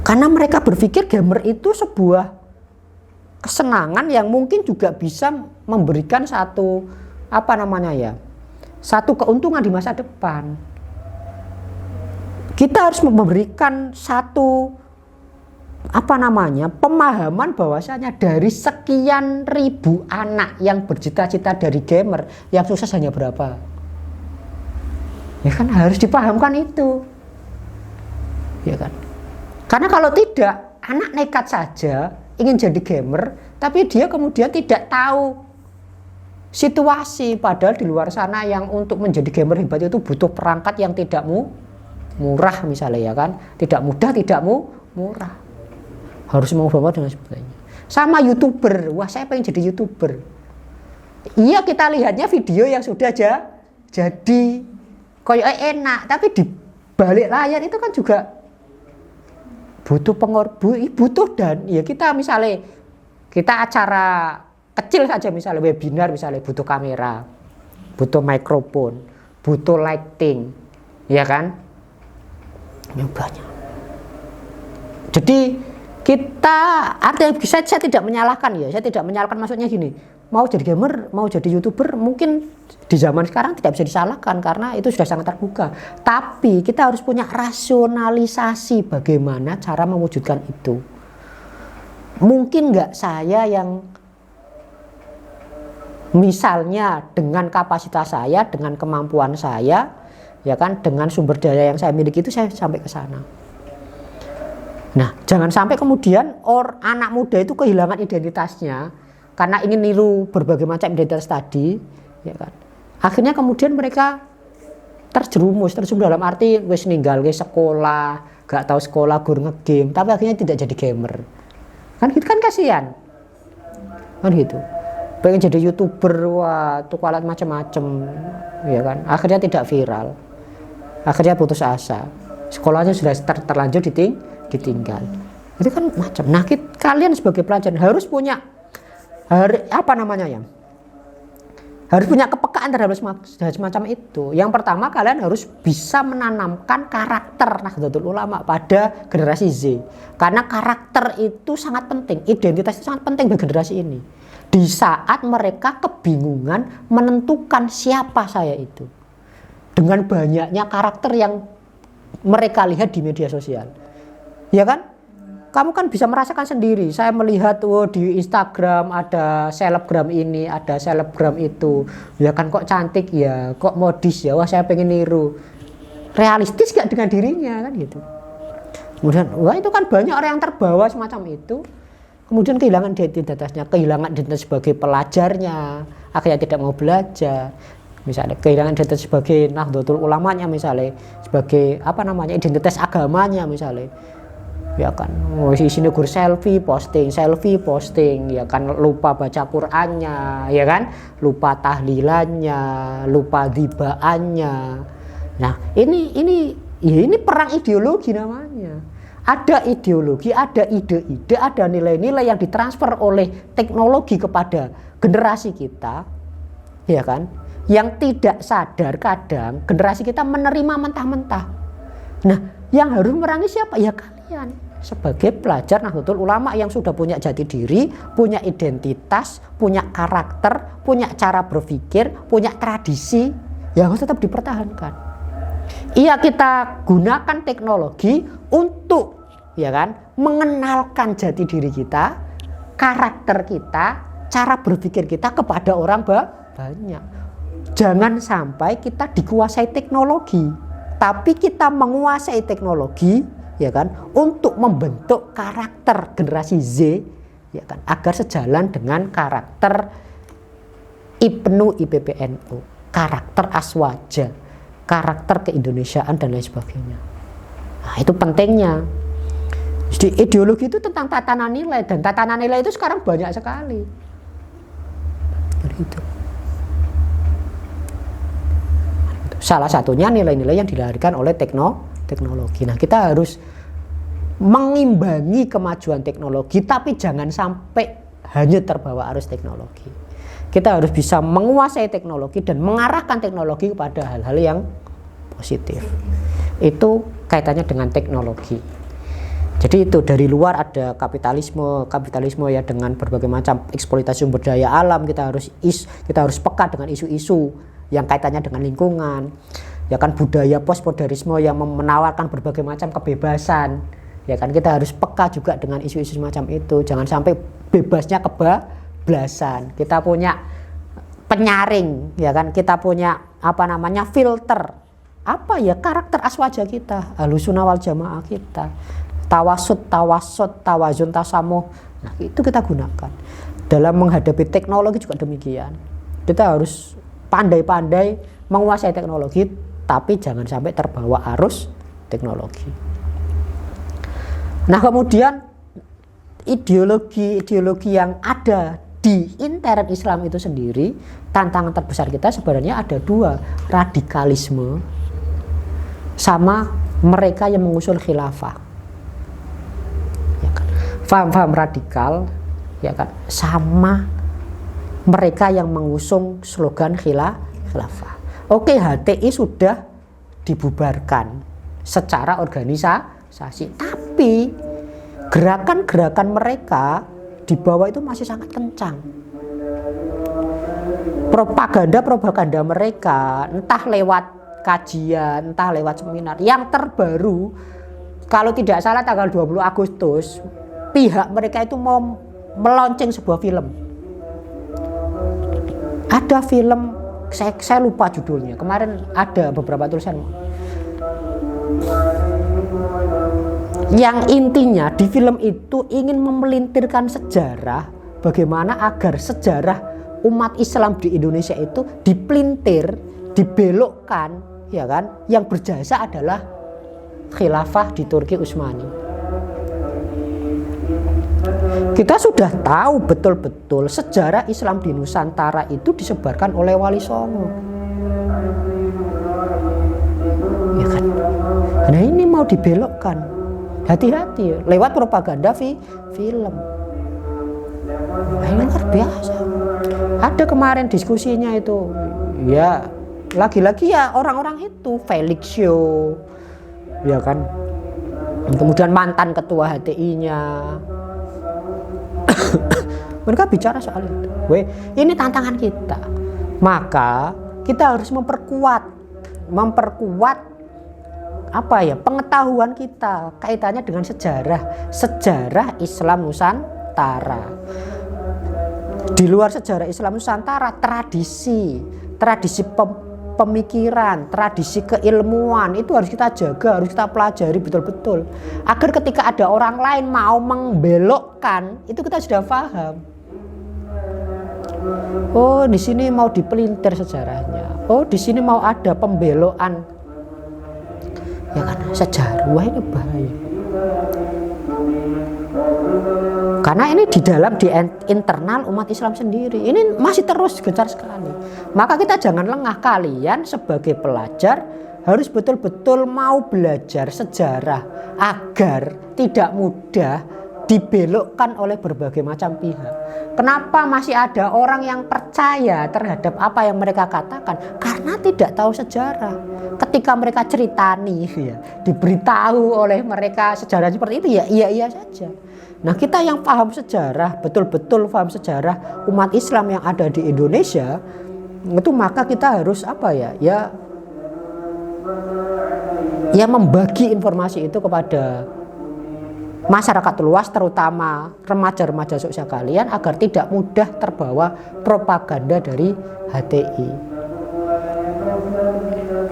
Speaker 2: Karena mereka berpikir gamer itu sebuah kesenangan yang mungkin juga bisa memberikan satu satu keuntungan di masa depan. kita harus memberikan satu pemahaman bahwasanya dari sekian ribu anak yang bercita-cita dari gamer, yang sukses hanya berapa. Ya kan harus dipahamkan itu. Ya kan? Karena kalau tidak, anak nekat saja ingin jadi gamer, tapi dia kemudian tidak tahu situasi, padahal di luar sana yang untuk menjadi gamer hebat itu butuh perangkat yang tidak murah misalnya, ya kan? Tidak mudah, tidak murah. Harus mau bawa dan sebagainya. Sama YouTuber, wah saya pengen jadi YouTuber. Iya, kita lihatnya video yang sudah jadi koyo enak, tapi di balik layar itu kan juga butuh butuh, dan ya kita misalnya kita acara kecil saja, misalnya webinar, misalnya butuh kamera, butuh mikrofon, butuh lighting, ya kan? Yang banyak. Jadi kita, artinya saya tidak menyalahkan ya, saya tidak menyalahkan, maksudnya gini, mau jadi gamer, mau jadi YouTuber mungkin di zaman sekarang tidak bisa disalahkan karena itu sudah sangat terbuka. Tapi kita harus punya rasionalisasi bagaimana cara mewujudkan itu. Mungkin nggak saya yang misalnya dengan kapasitas saya, dengan kemampuan saya, ya kan, dengan sumber daya yang saya miliki itu saya sampai ke sana. Nah, jangan sampai kemudian anak muda itu kehilangan identitasnya karena ingin niru berbagai macam identitas tadi, ya kan. Akhirnya kemudian mereka terjerumus dalam arti wis ninggal ke sekolah, gak tahu sekolah, gur ngegame, tapi akhirnya tidak jadi gamer. Kan gitu kan, kasihan. Kan gitu. Pengen jadi YouTuber, wah tuh alat macam-macam, ya kan. Akhirnya tidak viral. Akhirnya putus asa. Sekolahnya sudah terlanjur ditinggal. Itu kan macam. Nah, kalian sebagai pelajar harus punya harus punya kepekaan terhadap semacam itu. Yang pertama, kalian harus bisa menanamkan karakter Nahdlatul Ulama pada generasi Z. Karena karakter itu sangat penting, identitas itu sangat penting bagi generasi ini. Di saat mereka kebingungan menentukan siapa saya itu. Dengan banyaknya karakter yang mereka lihat di media sosial. Ya kan? Kamu kan bisa merasakan sendiri. Saya melihat di Instagram ada selebgram ini, ada selebgram itu. Ya kan, kok cantik ya, kok modis ya, wah saya pengen niru. Realistis gak dengan dirinya kan gitu. Kemudian wah itu kan banyak orang yang terbawa semacam itu. Kemudian kehilangan identitasnya, kehilangan identitas sebagai pelajarnya, akhirnya tidak mau belajar. Misalnya kehilangan identitas sebagai Nahdlatul Ulamanya, misalnya sebagai identitas agamanya misalnya. Ya kan, isinya gur selfie posting, ya kan, lupa baca Qur'annya, ya kan, lupa tahlilannya, lupa dhibaannya. Nah, ini perang ideologi namanya. Ada ideologi, ada ide-ide, ada nilai-nilai yang ditransfer oleh teknologi kepada generasi kita, ya kan, yang tidak sadar kadang generasi kita menerima mentah-mentah. Nah, yang harus merangi siapa? Ya kalian sebagai pelajar Nahdlatul Ulama yang sudah punya jati diri, punya identitas, punya karakter, punya cara berpikir, punya tradisi yang harus tetap dipertahankan. Iya, kita gunakan teknologi untuk, ya kan, mengenalkan jati diri kita, karakter kita, cara berpikir kita kepada orang banyak. Jangan sampai kita dikuasai teknologi, tapi kita menguasai teknologi, ya kan, untuk membentuk karakter generasi Z, ya kan, agar sejalan dengan karakter Ibnu IPPNU, karakter Aswaja, karakter keindonesiaan dan lain sebagainya. Nah, itu pentingnya. Jadi ideologi itu tentang tatanan nilai, dan tatanan nilai itu sekarang banyak sekali. Jadi itu. Salah satunya nilai-nilai yang dilahirkan oleh teknologi. Nah, kita harus mengimbangi kemajuan teknologi, tapi jangan sampai hanya terbawa arus teknologi. Kita harus bisa menguasai teknologi dan mengarahkan teknologi kepada hal-hal yang positif. Itu kaitannya dengan teknologi. Jadi itu dari luar ada kapitalisme ya, dengan berbagai macam eksploitasi sumber daya alam. Kita harus peka dengan isu-isu yang kaitannya dengan lingkungan. ya kan, budaya postmodernisme yang menawarkan berbagai macam kebebasan, ya kan. Kita harus peka juga dengan isu-isu semacam itu, jangan sampai bebasnya kebablasan. Kita punya penyaring, ya kan, kita punya filter, karakter aswaja kita, Ahlussunnah wal Jamaah kita, tawasud, tawazun, tasamuh. Nah, itu kita gunakan dalam menghadapi teknologi juga demikian. Kita harus pandai-pandai menguasai teknologi, tapi jangan sampai terbawa arus teknologi. Nah, kemudian ideologi yang ada di intern Islam itu sendiri, tantangan terbesar kita sebenarnya ada dua, radikalisme sama mereka yang mengusung khilafah, ya kan? Faham-faham radikal, ya kan, sama mereka yang mengusung slogan khilafah. Oke, HTI sudah dibubarkan secara organisasi, tapi gerakan-gerakan mereka di bawah itu masih sangat kencang. Propaganda mereka, entah lewat kajian, entah lewat seminar. Yang terbaru, kalau tidak salah tanggal 20 Agustus, pihak mereka itu mau meluncing sebuah film. Ada film, saya lupa judulnya. Kemarin ada beberapa tulisan. Yang intinya di film itu ingin memelintirkan sejarah, bagaimana agar sejarah umat Islam di Indonesia itu dipelintir, dibelokkan, ya kan? Yang berjasa adalah khilafah di Turki Utsmani. Kita sudah tahu betul-betul sejarah Islam di Nusantara itu disebarkan oleh Wali Songo, ya kan? Nah, ini mau dibelokkan. Hati-hati lewat propaganda film. Nah, ini luar biasa. Ada kemarin diskusinya itu, ya lagi-lagi ya orang-orang itu Felixio, ya kan, kemudian mantan ketua HTI-nya. Mereka bicara soal itu. Ini tantangan kita. Maka kita harus memperkuat pengetahuan kita kaitannya dengan sejarah Islam Nusantara. Di luar sejarah Islam Nusantara, tradisi pemikiran, tradisi keilmuan itu harus kita jaga, harus kita pelajari betul-betul, agar ketika ada orang lain mau membelokkan, itu kita sudah paham. Oh, di sini mau dipelintir sejarahnya. Oh, di sini mau ada pembelokan, ya kan, sejarah. Wah, ini bahaya. Karena ini di internal umat Islam sendiri. Ini masih terus gencar sekali. Maka kita jangan lengah. Kalian sebagai pelajar harus betul-betul mau belajar sejarah agar tidak mudah dibelokkan oleh berbagai macam pihak. Kenapa masih ada orang yang percaya terhadap apa yang mereka katakan? Karena tidak tahu sejarah. Ketika mereka ceritani, ya, diberitahu oleh mereka sejarah seperti itu, ya iya saja. Nah, kita yang paham sejarah, betul-betul paham sejarah umat Islam yang ada di Indonesia, itu maka kita harus ya membagi informasi itu kepada masyarakat luas, terutama remaja-remaja seusia kalian, agar tidak mudah terbawa propaganda dari HTI.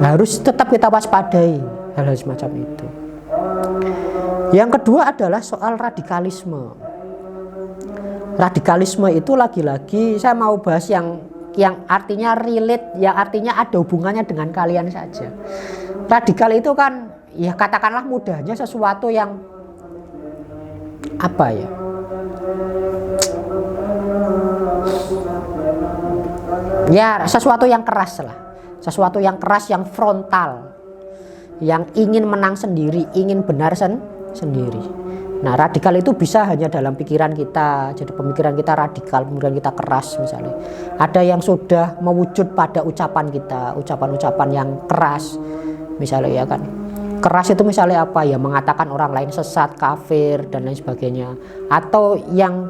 Speaker 2: Harus tetap kita waspadai hal-hal semacam itu. Yang kedua adalah soal radikalisme. Radikalisme itu lagi-lagi saya mau bahas yang artinya relate, yang artinya ada hubungannya dengan kalian saja. Radikal itu kan, ya katakanlah mudahnya sesuatu yang sesuatu yang keras lah, sesuatu yang keras, yang frontal, yang ingin menang sendiri, ingin benar sendiri. Nah, radikal itu bisa hanya dalam pikiran kita, jadi pemikiran kita radikal, pemikiran kita keras misalnya. Ada yang sudah mewujud pada ucapan kita, ucapan-ucapan yang keras misalnya, ya kan. Keras itu misalnya apa ya, mengatakan orang lain sesat, kafir dan lain sebagainya, atau yang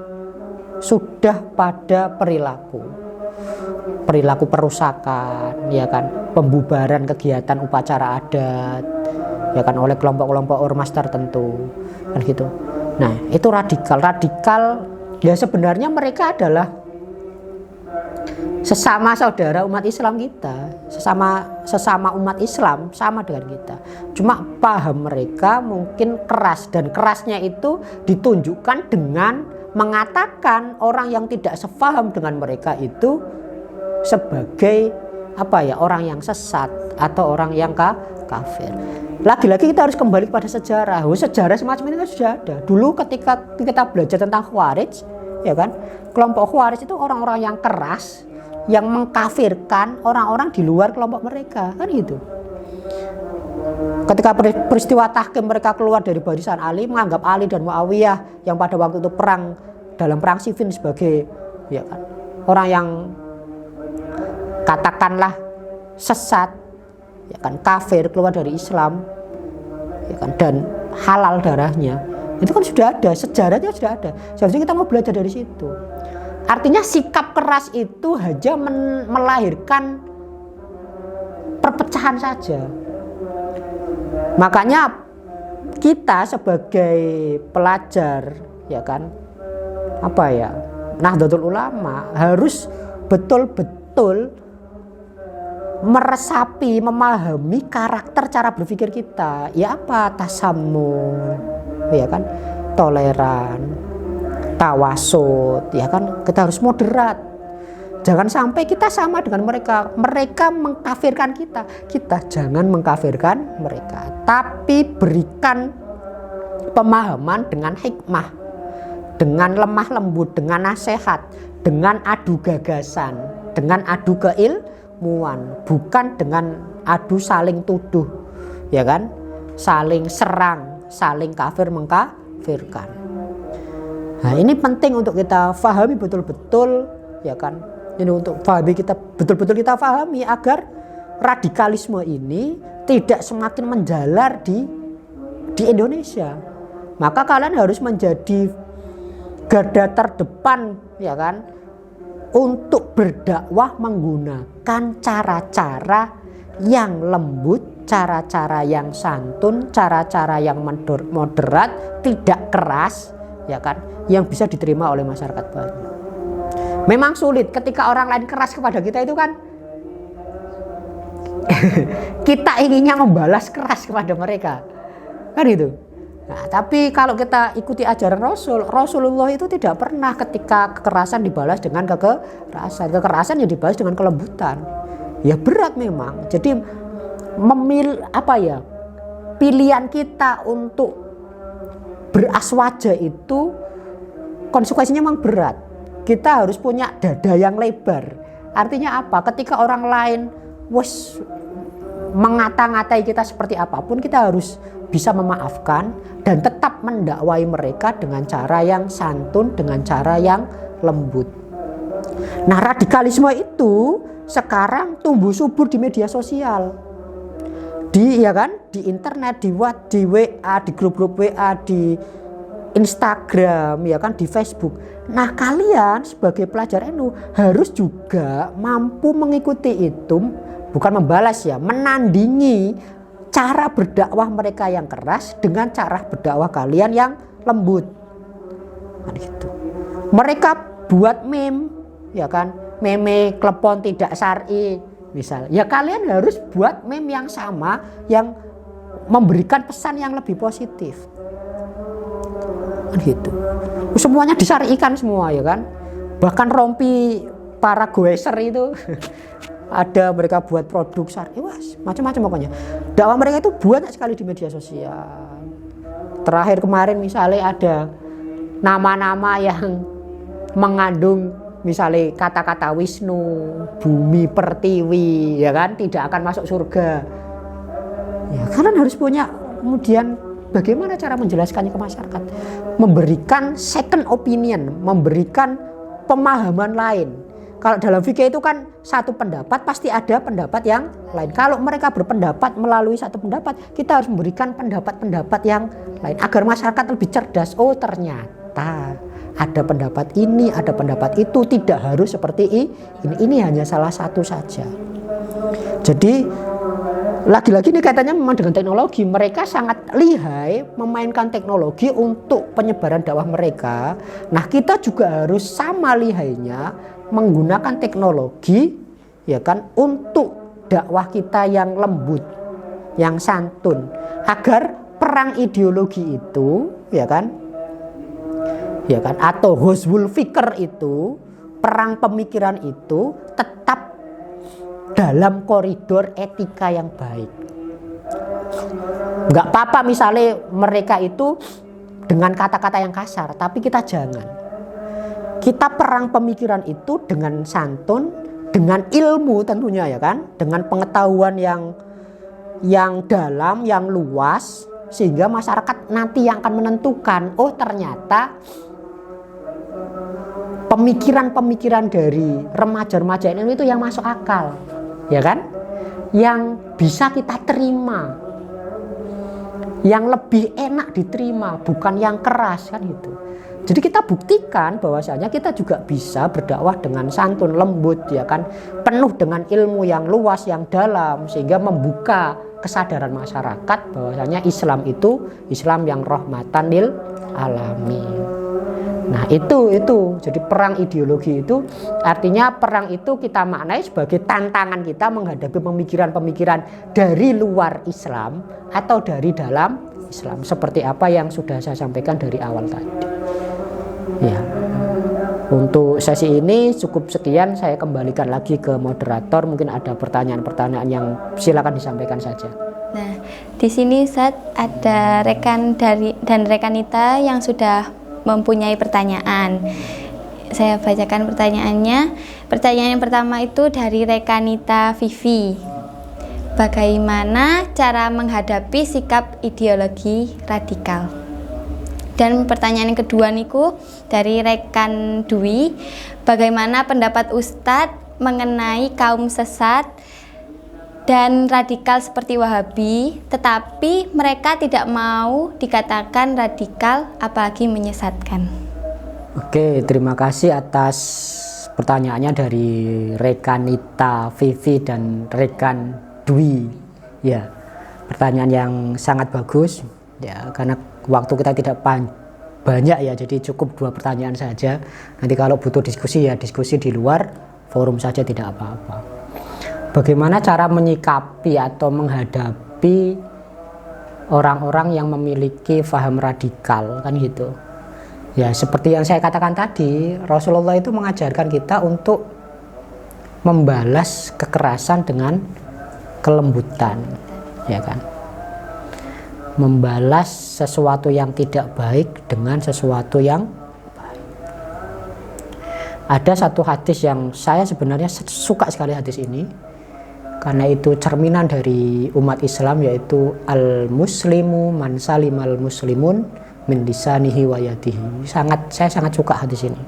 Speaker 2: sudah pada perilaku. perilaku perusakan, ya kan, pembubaran kegiatan upacara adat, ya kan, oleh kelompok-kelompok ormas tertentu, kan gitu. Nah, itu radikal ya sebenarnya mereka adalah sesama saudara umat Islam kita, sesama umat Islam, sama dengan kita. Cuma paham mereka mungkin keras, dan kerasnya itu ditunjukkan dengan mengatakan orang yang tidak sepaham dengan mereka itu sebagai orang yang sesat atau orang yang kafir. Lagi-lagi kita harus kembali kepada sejarah. Sejarah semacam ini kan sudah ada. Dulu ketika kita belajar tentang Khawarij, ya kan, kelompok Khawarij itu orang-orang yang keras, yang mengkafirkan orang-orang di luar kelompok mereka, kan gitu. Ketika peristiwa tahkim mereka keluar dari barisan Ali, menganggap Ali dan Muawiyah yang pada waktu itu dalam perang Siffin sebagai, ya kan, orang yang katakanlah sesat, ya kan, kafir, keluar dari Islam, ya kan, dan halal darahnya. Itu kan sudah ada, sejarahnya sudah ada. Seharusnya kita mau belajar dari situ. Artinya sikap keras itu hanya melahirkan perpecahan saja. Makanya kita sebagai pelajar, ya kan, Nahdlatul Ulama harus betul-betul meresapi, memahami karakter cara berpikir kita. Ya tasamuh, ya kan, toleran, tawasud, ya kan, kita harus moderat. Jangan sampai kita sama dengan mereka. Mereka mengkafirkan kita jangan mengkafirkan mereka, tapi berikan pemahaman dengan hikmah, dengan lemah lembut, dengan nasihat, dengan adu gagasan, dengan adu keilmuan, bukan dengan adu saling tuduh, ya kan, saling serang, saling kafir mengkafirkan. Nah, ini penting untuk kita pahami betul-betul, ya kan. Ini untuk betul-betul kita pahami agar radikalisme ini tidak semakin menjalar di Indonesia. Maka kalian harus menjadi garda terdepan, ya kan, untuk berdakwah menggunakan cara-cara yang lembut, cara-cara yang santun, cara-cara yang moderat, tidak keras, ya kan, yang bisa diterima oleh masyarakat banyak. Memang sulit ketika orang lain keras kepada kita itu kan kita inginnya membalas keras kepada mereka, kan itu. Nah, tapi kalau kita ikuti ajaran Rasulullah itu tidak pernah ketika kekerasan dibalas dengan kekerasan yang dibalas dengan kelembutan. Ya berat memang. Jadi pilihan kita untuk beraswaja itu konsekuensinya memang berat. Kita harus punya dada yang lebar. Artinya apa? Ketika orang lain mengata-ngatai kita seperti apapun, kita harus bisa memaafkan dan tetap mendakwai mereka dengan cara yang santun, dengan cara yang lembut. Nah, radikalisme itu sekarang tumbuh subur di media sosial, di internet, di WA, di grup-grup WA, di Instagram, ya kan, di Facebook. Nah, kalian sebagai pelajar NU harus juga mampu mengikuti itu, bukan membalas ya, menandingi cara berdakwah mereka yang keras dengan cara berdakwah kalian yang lembut. Nah, gitu. Mereka buat meme, ya kan, meme klepon tidak syar'i misal. Ya kalian harus buat meme yang sama, yang memberikan pesan yang lebih positif. Gitu. Semuanya disyarikan semua, ya kan. Bahkan rompi para goeser itu ada, mereka buat produk syar'i, macam-macam pokoknya. Dakwah mereka itu banyak sekali di media sosial. Terakhir kemarin misalnya ada nama-nama yang mengandung misalnya kata-kata Wisnu, Bumi Pertiwi, ya kan, tidak akan masuk surga. Ya, kalian harus punya kemudian bagaimana cara menjelaskannya ke masyarakat, memberikan second opinion, memberikan pemahaman lain. Kalau dalam fikih itu kan satu pendapat pasti ada pendapat yang lain. Kalau mereka berpendapat melalui satu pendapat, kita harus memberikan pendapat-pendapat yang lain agar masyarakat lebih cerdas. Oh, ternyata ada pendapat ini, ada pendapat itu, tidak harus seperti ini. Ini hanya salah satu saja. Jadi lagi-lagi ini kaitannya memang dengan teknologi. Mereka sangat lihai memainkan teknologi untuk penyebaran dakwah mereka. Nah, kita juga harus sama lihainya menggunakan teknologi, ya kan, untuk dakwah kita yang lembut, yang santun, agar perang ideologi itu, ya kan, atau husbul fikr itu, perang pemikiran itu tetap dalam koridor etika yang baik. Nggak apa-apa misalnya mereka itu dengan kata-kata yang kasar, tapi kita jangan. Kita perang pemikiran itu dengan santun, dengan ilmu tentunya, ya kan, dengan pengetahuan yang dalam, yang luas, sehingga masyarakat nanti yang akan menentukan, oh ternyata pemikiran-pemikiran dari remaja-remaja ini itu yang masuk akal, ya kan, yang bisa kita terima, yang lebih enak diterima, bukan yang keras, kan gitu. Jadi kita buktikan bahwasanya kita juga bisa berdakwah dengan santun, lembut, ya kan, penuh dengan ilmu yang luas, yang dalam, sehingga membuka kesadaran masyarakat bahwasanya Islam itu Islam yang rahmatan lil alamin. Nah, itu jadi perang ideologi itu artinya perang itu kita maknai sebagai tantangan kita menghadapi pemikiran-pemikiran dari luar Islam atau dari dalam Islam, seperti apa yang sudah saya sampaikan dari awal tadi. Ya, untuk sesi ini cukup sekian, saya kembalikan lagi ke moderator. Mungkin ada pertanyaan-pertanyaan yang silakan disampaikan saja.
Speaker 1: Nah, di sini Ustaz ada rekan dan rekanita yang sudah mempunyai pertanyaan. Saya bacakan pertanyaannya. Pertanyaan yang pertama itu dari rekanita Vivi. Bagaimana cara menghadapi sikap ideologi radikal? Dan pertanyaan yang kedua niku dari rekan Dwi. Bagaimana pendapat Ustadz mengenai kaum sesat dan radikal seperti Wahabi, tetapi mereka tidak mau dikatakan radikal apalagi menyesatkan?
Speaker 2: Oke, terima kasih atas pertanyaannya dari rekanita Vivi dan rekan Dwi. Ya, pertanyaan yang sangat bagus. Ya, karena waktu kita tidak banyak ya, jadi cukup 2 pertanyaan saja. Nanti kalau butuh diskusi ya diskusi di luar forum saja, tidak apa-apa. Bagaimana cara menyikapi atau menghadapi orang-orang yang memiliki paham radikal, kan gitu. Ya, seperti yang saya katakan tadi, Rasulullah itu mengajarkan kita untuk membalas kekerasan dengan kelembutan, ya kan. Membalas sesuatu yang tidak baik dengan sesuatu yang baik. Ada satu hadis yang saya sebenarnya suka sekali hadis ini, karena itu cerminan dari umat Islam, yaitu al-muslimu man salimal muslimun min lisanihi wa yadihi. Saya sangat suka hadis ini.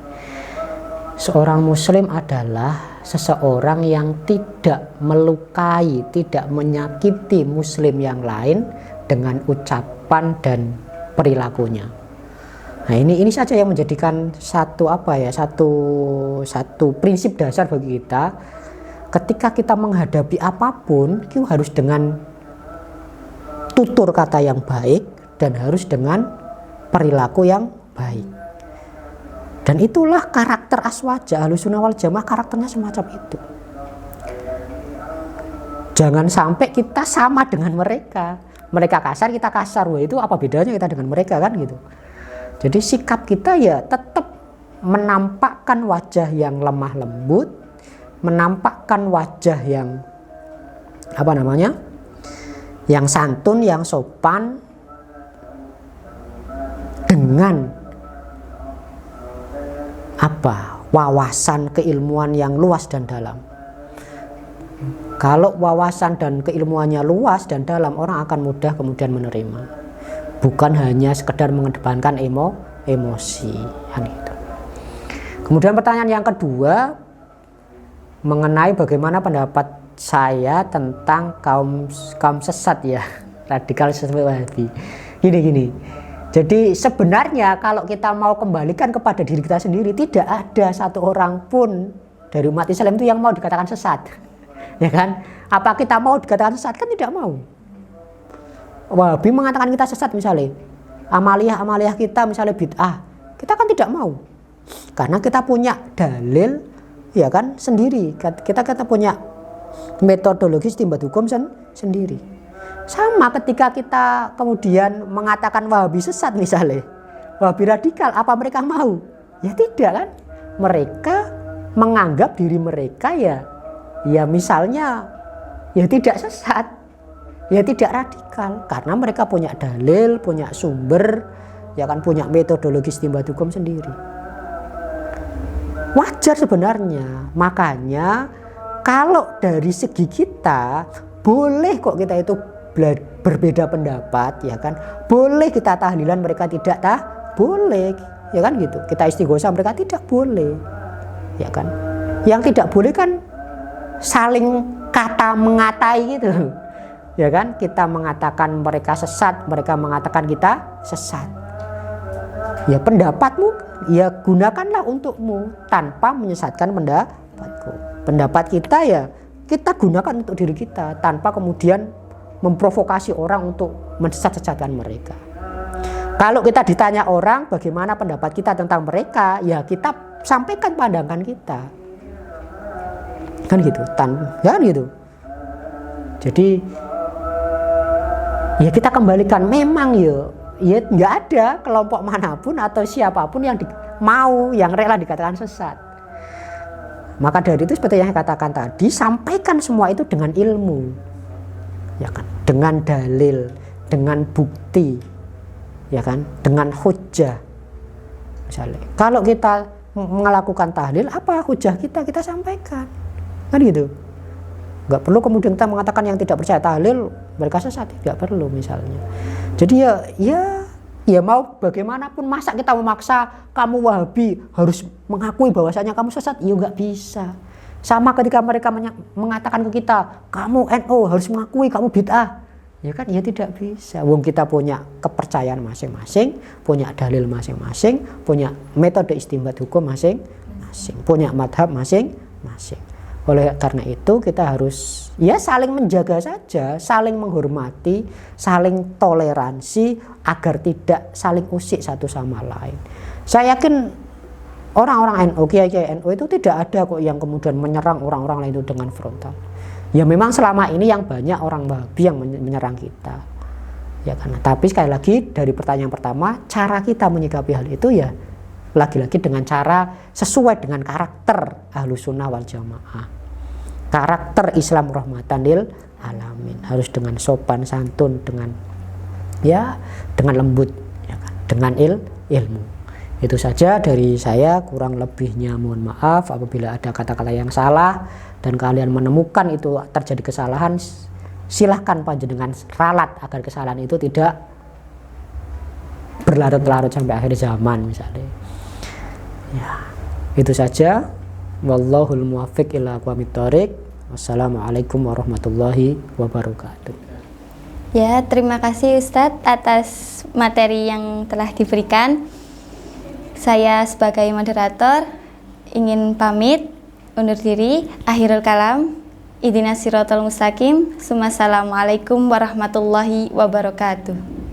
Speaker 2: Seorang muslim adalah seseorang yang tidak melukai, tidak menyakiti muslim yang lain dengan ucapan dan perilakunya. Nah, ini saja yang menjadikan satu prinsip dasar bagi kita. Ketika kita menghadapi apapun, kita harus dengan tutur kata yang baik dan harus dengan perilaku yang baik. Dan itulah karakter Aswaja, Ahlussunnah wal Jamaah, karakternya semacam itu. Jangan sampai kita sama dengan mereka. Mereka kasar, kita kasar. Wah, itu apa bedanya kita dengan mereka, kan gitu. Jadi sikap kita ya tetap menampakkan wajah yang lemah lembut, menampakkan wajah yang yang santun, yang sopan, dengan wawasan keilmuan yang luas dan dalam. Kalau wawasan dan keilmuannya luas dan dalam, orang akan mudah kemudian menerima, bukan hanya sekedar mengedepankan emosi, gitu. Kemudian pertanyaan yang kedua mengenai bagaimana pendapat saya tentang kaum sesat, ya, radikal seperti Wahabi. Gini, Jadi sebenarnya kalau kita mau kembalikan kepada diri kita sendiri, tidak ada satu orang pun dari umat Islam itu yang mau dikatakan sesat. Ya kan? Apa kita mau dikatakan sesat? Kan tidak mau. Wahabi mengatakan kita sesat misalnya. Amaliyah kita misalnya bid'ah. Kita kan tidak mau. Karena kita punya dalil ya kan sendiri. Kita punya metodologi istinbat hukum sendiri. Sama ketika kita kemudian mengatakan Wahabi sesat misalnya, Wahabi radikal, apa mereka mau? Ya tidak kan? Mereka menganggap diri mereka ya misalnya ya tidak sesat, ya tidak radikal, karena mereka punya dalil, punya sumber, ya kan, punya metodologi istinbat hukum sendiri. Wajar sebenarnya, makanya kalau dari segi kita boleh kok kita itu berbeda pendapat, ya kan, boleh kita tahlilan mereka tidak boleh, ya kan gitu, kita istighosah mereka tidak boleh, ya kan. Yang tidak boleh kan saling kata mengatai gitu, ya kan, kita mengatakan mereka sesat, mereka mengatakan kita sesat. Ya pendapatmu ya gunakanlah untukmu tanpa menyesatkan pendapatku. Pendapat kita ya kita gunakan untuk diri kita tanpa kemudian memprovokasi orang untuk mensesatkan mereka. Kalau kita ditanya orang bagaimana pendapat kita tentang mereka, ya kita sampaikan pandangan kita. Kan gitu, kan gitu. Jadi ya kita kembalikan, memang ya nggak ada kelompok manapun atau siapapun yang yang rela dikatakan sesat. Maka dari itu seperti yang saya katakan tadi, sampaikan semua itu dengan ilmu, ya kan, dengan dalil, dengan bukti, ya kan, dengan hujjah. Misalnya kalau kita melakukan tahlil, apa hujjah kita sampaikan, kan gitu. Nggak perlu kemudian kita mengatakan yang tidak percaya tahlil mereka sesat, nggak perlu misalnya. Jadi ya mau bagaimanapun, masa kita memaksa kamu Wahabi harus mengakui bahwasanya kamu sesat? Ya nggak bisa. Sama ketika mereka mengatakan ke kita, kamu NU harus mengakui kamu bid'ah. Ya kan, ya tidak bisa. Wong kita punya kepercayaan masing-masing, punya dalil masing-masing, punya metode istinbat hukum masing-masing, punya madhab masing-masing. Oleh karena itu kita harus ya saling menjaga saja, saling menghormati, saling toleransi agar tidak saling usik satu sama lain. Saya yakin orang-orang NU, kiai-kiai NU itu tidak ada kok yang kemudian menyerang orang-orang lain itu dengan frontal. Ya memang selama ini yang banyak orang Wahabi yang menyerang kita. Ya kan. Tapi sekali lagi dari pertanyaan pertama, cara kita menyikapi hal itu ya lagi-lagi dengan cara sesuai dengan karakter Ahlussunnah wal Jamaah, karakter Islam rahmatan lil alamin, harus dengan sopan santun, dengan lembut, ya kan? Dengan ilmu. Itu saja dari saya, kurang lebihnya mohon maaf apabila ada kata-kata yang salah dan kalian menemukan itu terjadi kesalahan, silahkan panjenengan ralat agar kesalahan itu tidak berlarut-larut sampai akhir zaman misalnya. Ya, itu saja. Wallahul muwaffiq ila aqwamit thoriq. Wassalamualaikum warahmatullahi wabarakatuh.
Speaker 1: Ya, terima kasih Ustadz atas materi yang telah diberikan. Saya sebagai moderator ingin pamit undur diri. Akhirul kalam. Ihdinas siratal mustaqim. Assalamualaikum warahmatullahi wabarakatuh.